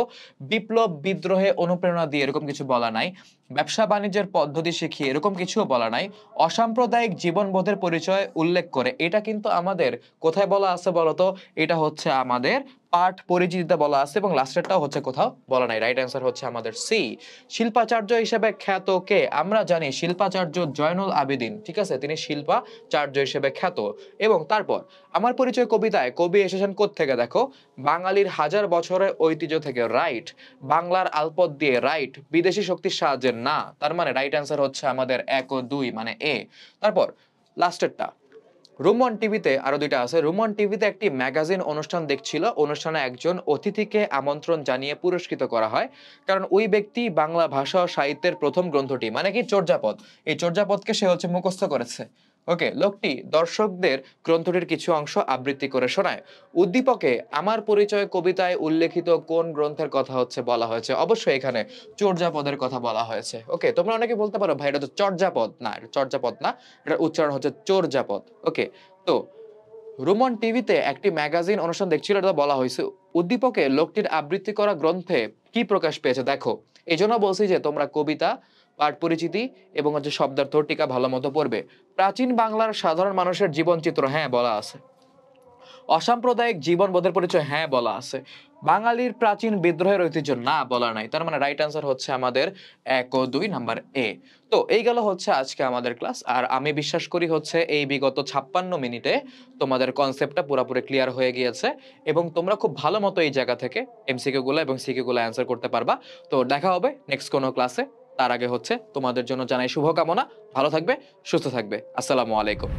বিপ্লব বিদ্রোহে অনুপ্রেরণা দিয়ে এরকম কিছু বলা নাই, ব্যবসা বাণিজ্যের পদ্ধতি শিখিয়ে এরকম কিছুও বলা নাই, অসাম্প্রদায়িক জীবনবোধের পরিচয় উল্লেখ করে এটা কিন্তু আমাদের কোথায় বলা আছে বলতো? এটা হচ্ছে আমাদের পাঠ পরিচিতিতে বলা আছে এবং লাস্টেরটাও হচ্ছে কোথাও বলা নাই। রাইট অ্যান্সার হচ্ছে আমাদের সি। শিল্পাচার্য হিসেবে খ্যাত কে? আমরা জানি শিল্পাচার্য জয়নুল আবেদিন, ঠিক আছে, তিনি শিল্পাচার্য হিসেবে খ্যাত। এবং তারপর আমার পরিচয় কবিতায় কবি এসেছেন কোত্থেকে? দেখো, বাঙালির হাজার বছরের ঐতিহ্য থেকে। রাইট। বাংলার আলপথ দিয়ে। রাইট। বিদেশি শক্তির সাহায্যে। না, তার মানে রাইট অ্যান্সার হচ্ছে আমাদের 1 ও 2 মানে এ। তারপর লাস্টেরটা রুমন টিভিতে আরো দুইটা আছে। রুমন টিভিতে একটি ম্যাগাজিন অনুষ্ঠান দেখছিল, অনুষ্ঠানে একজন অতিথিকে আমন্ত্রণ জানিয়ে পুরস্কৃত করা হয় কারণ ওই ব্যক্তি বাংলা ভাষা ও সাহিত্যের প্রথম গ্রন্থটি মানে কি চর্যাপদ, এই চর্যাপদকে সে হচ্ছে মুখস্থ করেছে। ওকে, লোকটি দর্শকদের গ্রন্থটির কিছু অংশ আবৃত্তি করে শোনায়। উদ্দীপকে আমার পরিচয় কবিতায় উল্লেখিত কোন গ্রন্থের কথা হচ্ছে বলা হয়েছে? অবশ্যই এখানে চর্যাপদের কথা বলা হয়েছে। ওকে, তোমরা অনেকে বলতে পারো ভাই এটা তো চর্যাপদ। না, এটা চর্যাপদ না, এটার উচ্চারণ হচ্ছে চর্যাপদ। ওকে, তো রুমন টিভিতে একটি ম্যাগাজিন অনুষ্ঠান দেখছিল, এটা বলা হয়েছে। উদ্দীপকে লোকটির আবৃত্তি করা গ্রন্থে কি প্রকাশ পেয়েছে? দেখো, এই জন্য বলছি যে তোমরা কবিতা, পাঠ পরিচিতি এবং হচ্ছে শব্দার্থ টিকা ভালো মতো পড়বে। প্রাচীন বাংলার সাধারণ মানুষের জীবনচিত্র, হ্যাঁ বলা আছে। অসাম্প্রদায়িক জীবনবোধের পরিচয়, হ্যাঁ বলা আছে। বাঙালির প্রাচীন বিদ্রোহের ঐতিহ্য, না বলা নাই। তার মানে রাইট অ্যান্সার হচ্ছে আমাদের 1 ও 2 নাম্বার এ। তো এই গেল হচ্ছে আজকে আমাদের ক্লাস। আর আমি বিশ্বাস করি হচ্ছে এই বিগত 56 মিনিটে তোমাদের কনসেপ্টটা পুরোপুরি ক্লিয়ার হয়ে গিয়েছে এবং তোমরা খুব ভালো মতো এই জায়গা থেকে এমসিকিউ গুলো এবং সিকিউ গুলো অ্যান্সার করতে পারবা। তো দেখা হবে নেক্সট কোনো ক্লাসে। তার আগে হচ্ছে তোমাদের জন্য জানাই শুভকামনা। ভালো থাকবে, সুস্থ থাকবে। আসসালামু আলাইকুম।